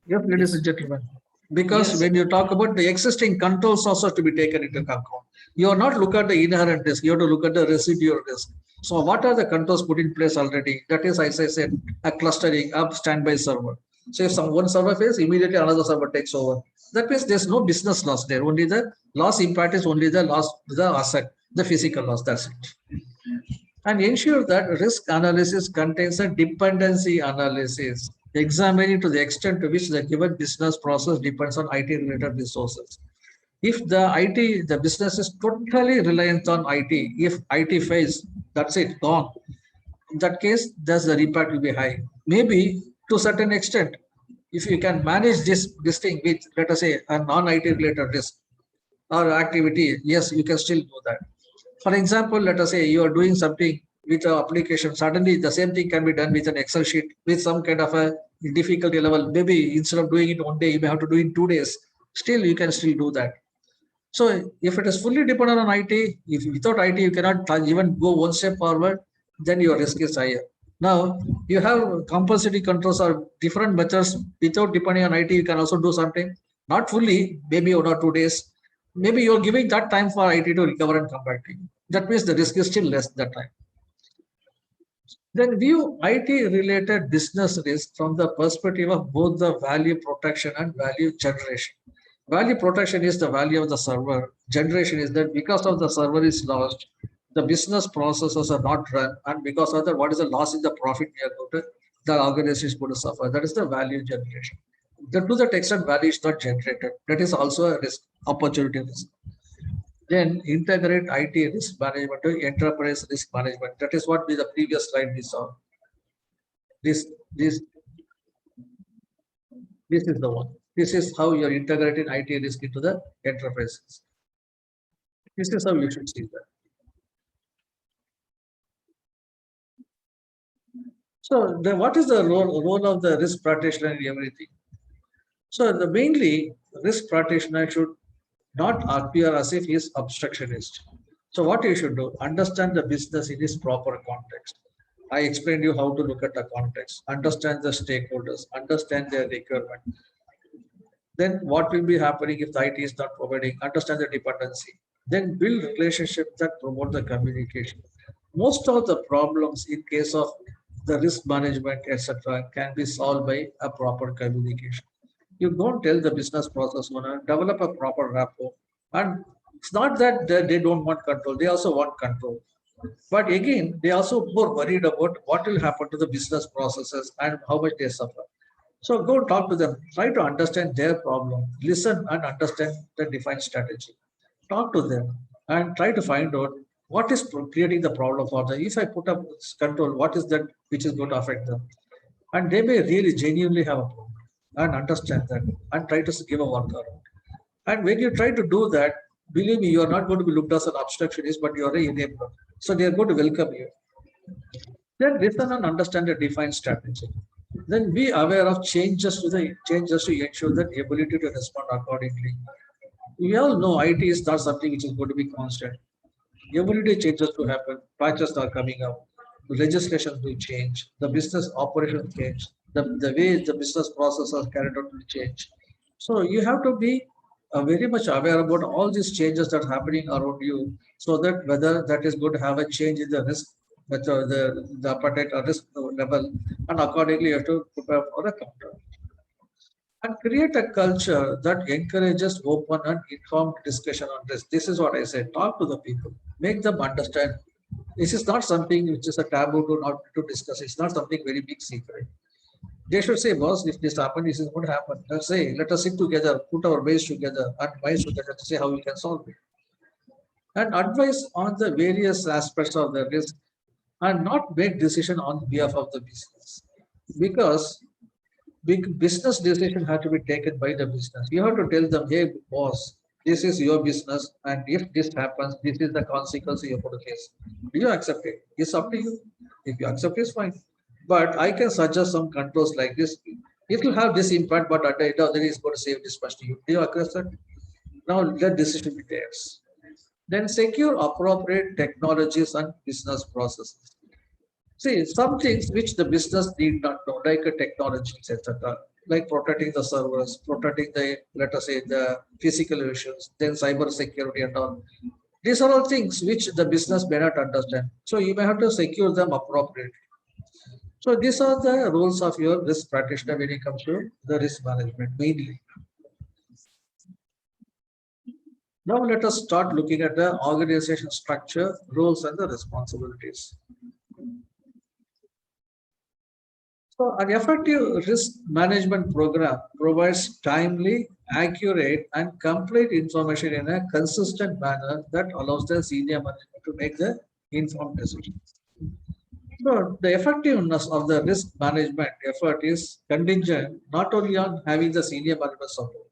Yes, ladies and gentlemen. Because Yes. when you talk about the existing controls also to be taken into account, you are not look at the inherent risk, you have to look at the residual risk. So what are the controls put in place already? That is, as I said, a clustering of standby server. So if one server fails, immediately another server takes over. That means there's no business loss there. Only the loss impact is only the loss, the asset, the physical loss. That's it. And ensure that risk analysis contains a dependency analysis, examining to the extent to which the given business process depends on IT related resources. If the business is totally reliant on IT, if IT fails, that's it, gone. In that case, thus the impact will be high. Maybe to a certain extent, if you can manage this thing with, let us say, a non-IT related risk or activity, yes, you can still do that. For example, let us say you are doing something with an application, suddenly the same thing can be done with an Excel sheet with some kind of a difficulty level. Maybe instead of doing it one day, you may have to do it in 2 days. Still, you can still do that. So if it is fully dependent on IT, if without IT you cannot even go one step forward, then your risk is higher. Now you have compulsory controls or different methods without depending on IT. You can also do something, not fully, maybe 1 or 2 days. Maybe you're giving that time for IT to recover and come back to you. That means the risk is still less that time. Then view IT related business risk from the perspective of both the value protection and value generation. Value protection is the value of the server. Generation is that because of the server is lost, the business processes are not run, and because of that, what is the loss in the profit the organization is going to suffer. That is the value generation. To that extent, value is not generated. That is also a risk, opportunity risk. Then integrate IT risk management to enterprise risk management. That is what the previous slide we saw. This is the one. This is how you're integrating IT risk into the enterprises. This is how you should see that. So what is the role of the risk practitioner in everything? So the mainly risk practitioner should not appear as if he is obstructionist. So what you should do, understand the business in its proper context. I explained you how to look at the context, understand the stakeholders, understand their requirement. Then what will be happening if the IT is not providing, understand the dependency. Then build relationships that promote the communication. Most of the problems in case of the risk management, etc., can be solved by a proper communication. You don't tell the business process owner, develop a proper rapport. And it's not that they don't want control, they also want control. But again, they also more worried about what will happen to the business processes and how much they suffer. So go talk to them, try to understand their problem, listen and understand the defined strategy. Talk to them and try to find out what is creating the problem for them. If I put up control, what is that which is going to affect them? And they may really genuinely have a problem and understand that and try to give a workaround. And when you try to do that, believe me, you are not going to be looked as an obstructionist, but you are an enabler. So they are going to welcome you. Then listen and understand the defined strategy. Then be aware of changes to ensure that ability to respond accordingly. We all know IT is not something which is going to be constant. Every day changes to happen, patches are coming up, legislation will change, the business operations change, the way the business process are carried out will change. So you have to be very much aware about all these changes that are happening around you, so that whether that is going to have a change in the risk, whether the appetite or risk level, and accordingly you have to prepare for a counter. And create a culture that encourages open and informed discussion on this. This is what I said. Talk to the people, make them understand. This is not something which is a taboo to not to discuss. It's not something very big secret. They should say, boss, if this happens, this is what happened. Let's say, let us sit together, put our base together, and minds together to see how we can solve it. And advise on the various aspects of the risk and not make decision on behalf of the business. Because big business decision has to be taken by the business. You have to tell them, hey, boss, this is your business, and if this happens, this is the consequence you have to face. Do you accept it? It's up to you. If you accept, it's fine. But I can suggest some controls like this. It will have this impact, but at the end of the day, it's going to save this much to you. Do you accept that? Now let decision be theirs. Then secure appropriate technologies and business processes. See, some things which the business need not know, like technologies, etc., like protecting the servers, protecting the, let us say, the physical issues, then cyber security and all. These are all things which the business may not understand. So you may have to secure them appropriately. So these are the roles of your risk practitioner when it comes to the risk management mainly. Now let us start looking at the organization structure, roles and the responsibilities. So an effective risk management program provides timely, accurate and complete information in a consistent manner that allows the senior management to make the informed decisions. So the effectiveness of the risk management effort is contingent not only on having the senior management support,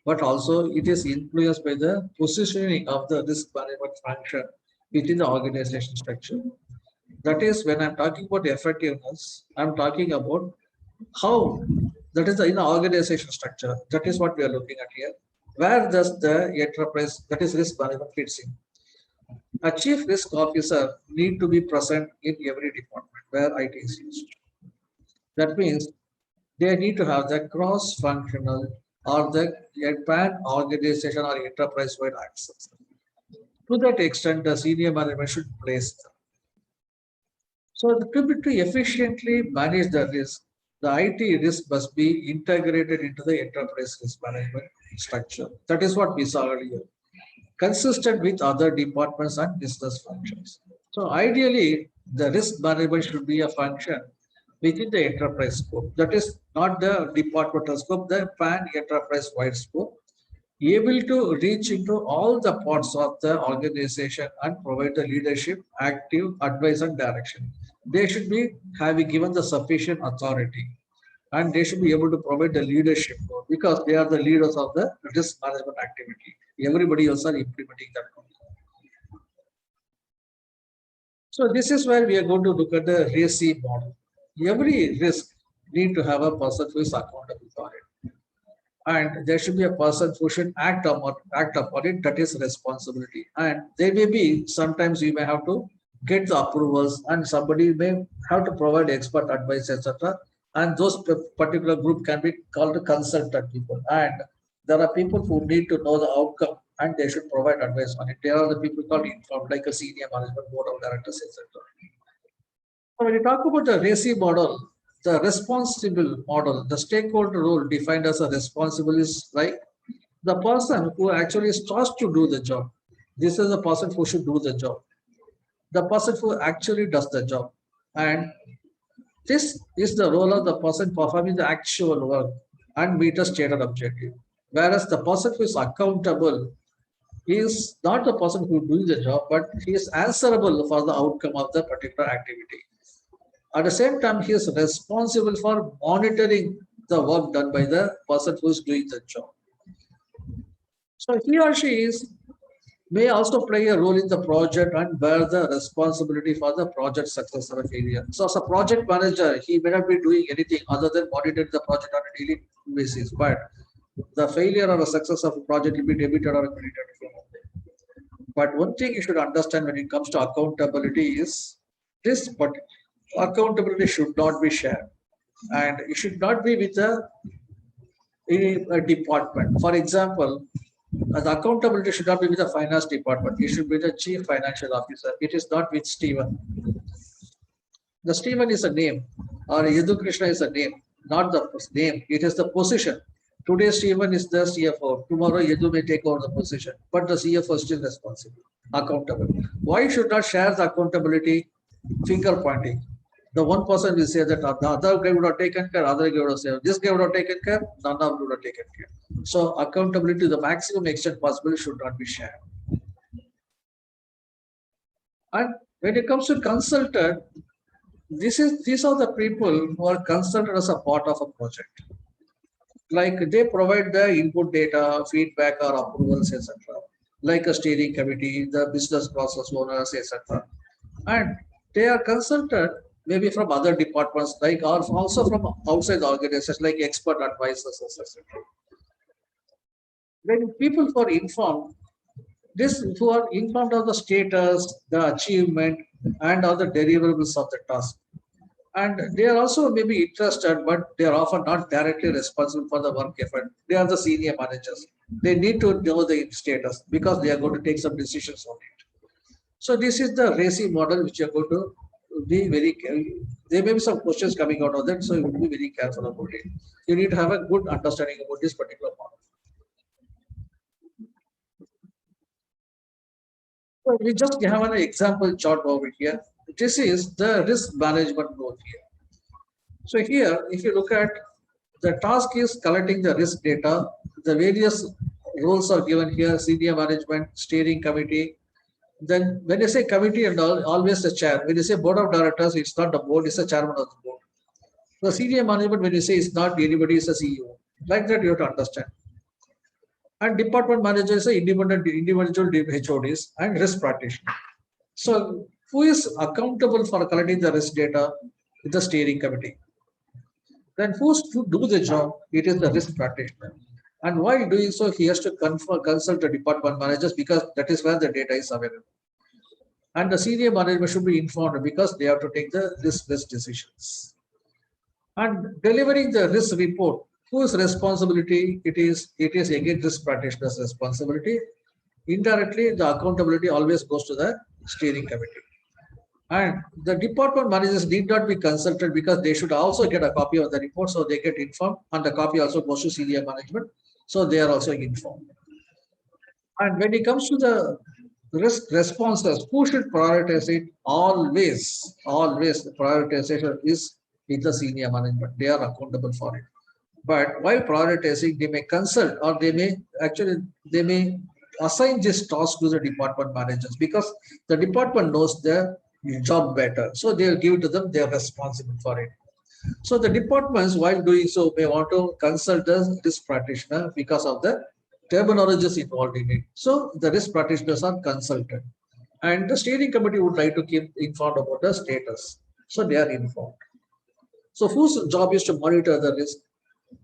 but also it is influenced by the positioning of the risk management function within the organization structure. That is, when I'm talking about effectiveness, I'm talking about how, that is in the organization structure. That is what we are looking at here. Where does the enterprise, that is risk management, fits in? A chief risk officer need to be present in every department where IT is used. That means they need to have the cross-functional or the pan-organization or enterprise-wide access. To that extent, the senior management should place them. So to efficiently manage the risk, the IT risk must be integrated into the enterprise risk management structure. That is what we saw earlier, consistent with other departments and business functions. So ideally, the risk management should be a function within the enterprise scope. That is not the departmental scope, the pan-enterprise wide scope, able to reach into all the parts of the organization and provide the leadership, active advice and direction. They should be having given the sufficient authority and they should be able to provide the leadership because they are the leaders of the risk management activity. Everybody else are implementing that. So this is where we are going to look at the RACI model. Every risk need to have a person who is accountable for it. And there should be a person who should act upon it, that is responsibility. And there may be, sometimes you may have to get the approvals and somebody may have to provide expert advice, etc. And those particular group can be called consultant people. And there are people who need to know the outcome and they should provide advice on it. There are the people called informed, like a senior management board of directors, etc. So when you talk about the RACI model, the responsible model, the stakeholder role defined as a responsible is like the person who actually starts to do the job. This is the person who should do the job. The person who actually does the job. And this is the role of the person performing the actual work and meet a stated objective. Whereas the person who is accountable is not the person who doing the job, but he is answerable for the outcome of the particular activity. At the same time, he is responsible for monitoring the work done by the person who is doing the job. So he or she may also play a role in the project and bear the responsibility for the project success or failure. So as a project manager, he may not be doing anything other than monitoring the project on a daily basis, but the failure or the success of a project will be debited or credited. But one thing you should understand when it comes to accountability is this, but accountability should not be shared and it should not be with a department. For example, the accountability should not be with the finance department. It should be the chief financial officer. It is not with Stephen. The Stephen is a name or Yadu Krishna is a name, not the name. It is the position. Today, Stephen is the CFO. Tomorrow, Yadu may take over the position, but the CFO is still responsible, accountable. Why should not share the accountability? Finger pointing. The one person will say that the other guy would have taken care, other guy would have said, this guy would have taken care, none of them would have taken care. So accountability to the maximum extent possible should not be shared. And when it comes to consultant, these are the people who are considered as a part of a project. Like they provide the input data, feedback or approvals, etc. Like a steering committee, the business process owners, etc. And they are consulted maybe from other departments, like or also from outside the organizations, like expert advisors, etc. When people who are informed, this who are informed of the status, the achievement, and of the deliverables of the task. And they are also maybe interested, but they are often not directly responsible for the work effort. They are the senior managers. They need to know the status because they are going to take some decisions on it. So this is the RACI model which you are going to be very. There may be some questions coming out of that, so you will be very careful about it. You need to have a good understanding about this particular model. So we just have an example chart over here. This is the risk management role here. So here, if you look at the task is collecting the risk data, the various roles are given here, senior management, steering committee. Then when you say committee and all, always the chair. When you say board of directors, it's not the board, it's the chairman of the board. The senior management, when you say it's not anybody, it's a CEO. Like that, you have to understand. And department managers are independent individual HODs and risk practitioner. So who is accountable for collecting the risk data? Is the steering committee. Then who's to do the job? It is the risk practitioner. And while doing so, he has to consult the department managers because that is where the data is available. And the senior management should be informed because they have to take the risk-based decisions. And delivering the risk report, whose responsibility it is again risk practitioner's responsibility. Indirectly, the accountability always goes to the steering committee. And the department managers need not be consulted because they should also get a copy of the report, so they get informed, and the copy also goes to senior management, so they are also informed. And when it comes to the risk responses, who should prioritize it? Always the prioritization is with the senior management. They are accountable for it. But while prioritizing, they may consult or they may assign this task to the department managers because the department knows their job better. So they'll give to them, they're responsible for it. So the departments, while doing so, may want to consult the risk practitioner because of the terminologies involved in it. So the risk practitioners are consulted. And the steering committee would like to keep informed about the status. So they are informed. So whose job is to monitor the risk?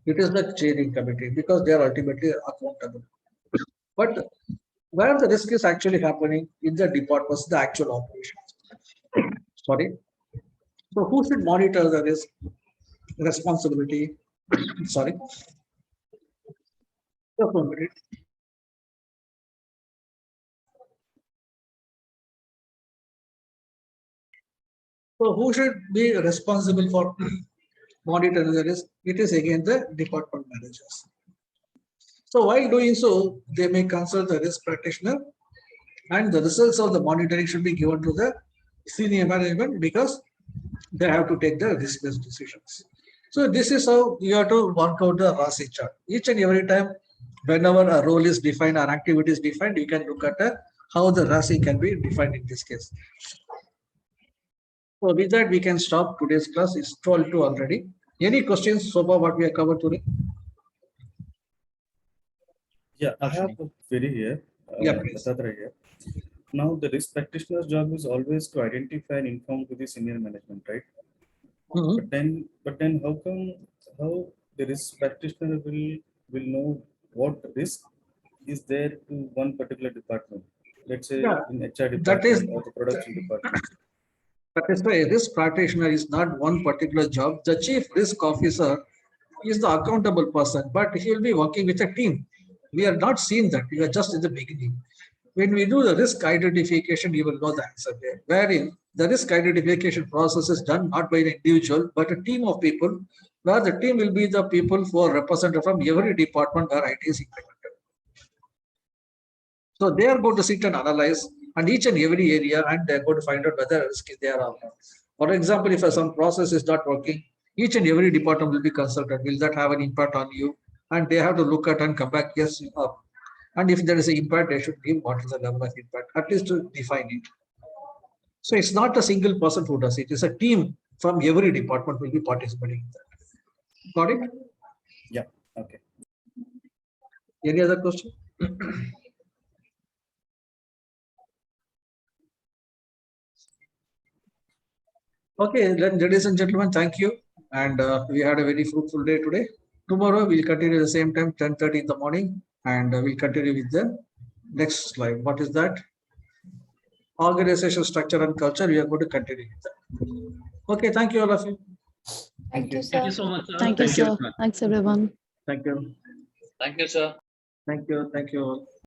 It is the steering committee because they are ultimately accountable. But where the risk is actually happening in the departments, the actual operations. Sorry. So who should monitor the risk responsibility? Sorry. Just 1 minute. So who should be responsible for monitoring the risk? It is again the department managers. So while doing so, they may consult the risk practitioner and the results of the monitoring should be given to the senior management because they have to take the risk-based decisions. So this is how you have to work out the RACI chart. Each and every time, whenever a role is defined or activity is defined, you can look at how the RACI can be defined in this case. So with that, we can stop today's class. It's 12:02 already. Any questions so far what we have covered today? Yeah, I have a query here. Yeah, please. Dattatra here. Now, the risk practitioner's job is always to identify and inform to the senior management, right? Mhm. But then, how the risk practitioner will know what risk is there to one particular department? Let's say Yeah, in HR that is- department or the production department. That is why a risk practitioner is not one particular job. The chief risk officer is the accountable person, but he will be working with a team. We are not seeing that. We are just in the beginning. When we do the risk identification, you will know the answer there. Wherein the risk identification process is done not by an individual, but a team of people, where the team will be the people who are represented from every department where IT is implemented. So they are going to sit and analyze and each and every area, and they're going to find out whether risk is there or not. For example, if some process is not working, each and every department will be consulted. Will that have an impact on you? And they have to look at and come back, yes, up. And if there is an impact, they should give what is the level of impact, at least to define it. So it's not a single person who does it. It's a team from every department will be participating in that. Got it? Yeah, okay. Any other question? Okay, then ladies and gentlemen, thank you. And we had a very fruitful day today. Tomorrow we'll continue the same time, 10:30 in the morning, and we'll continue with the next slide. What is that? Organization structure and culture. We are going to continue with that. Okay, thank you all of you. Thank you, Thank you sir. so much, sir. Thank you, sir. Thanks, everyone. Thank you. Thank you, sir. Thank you. Thank you all.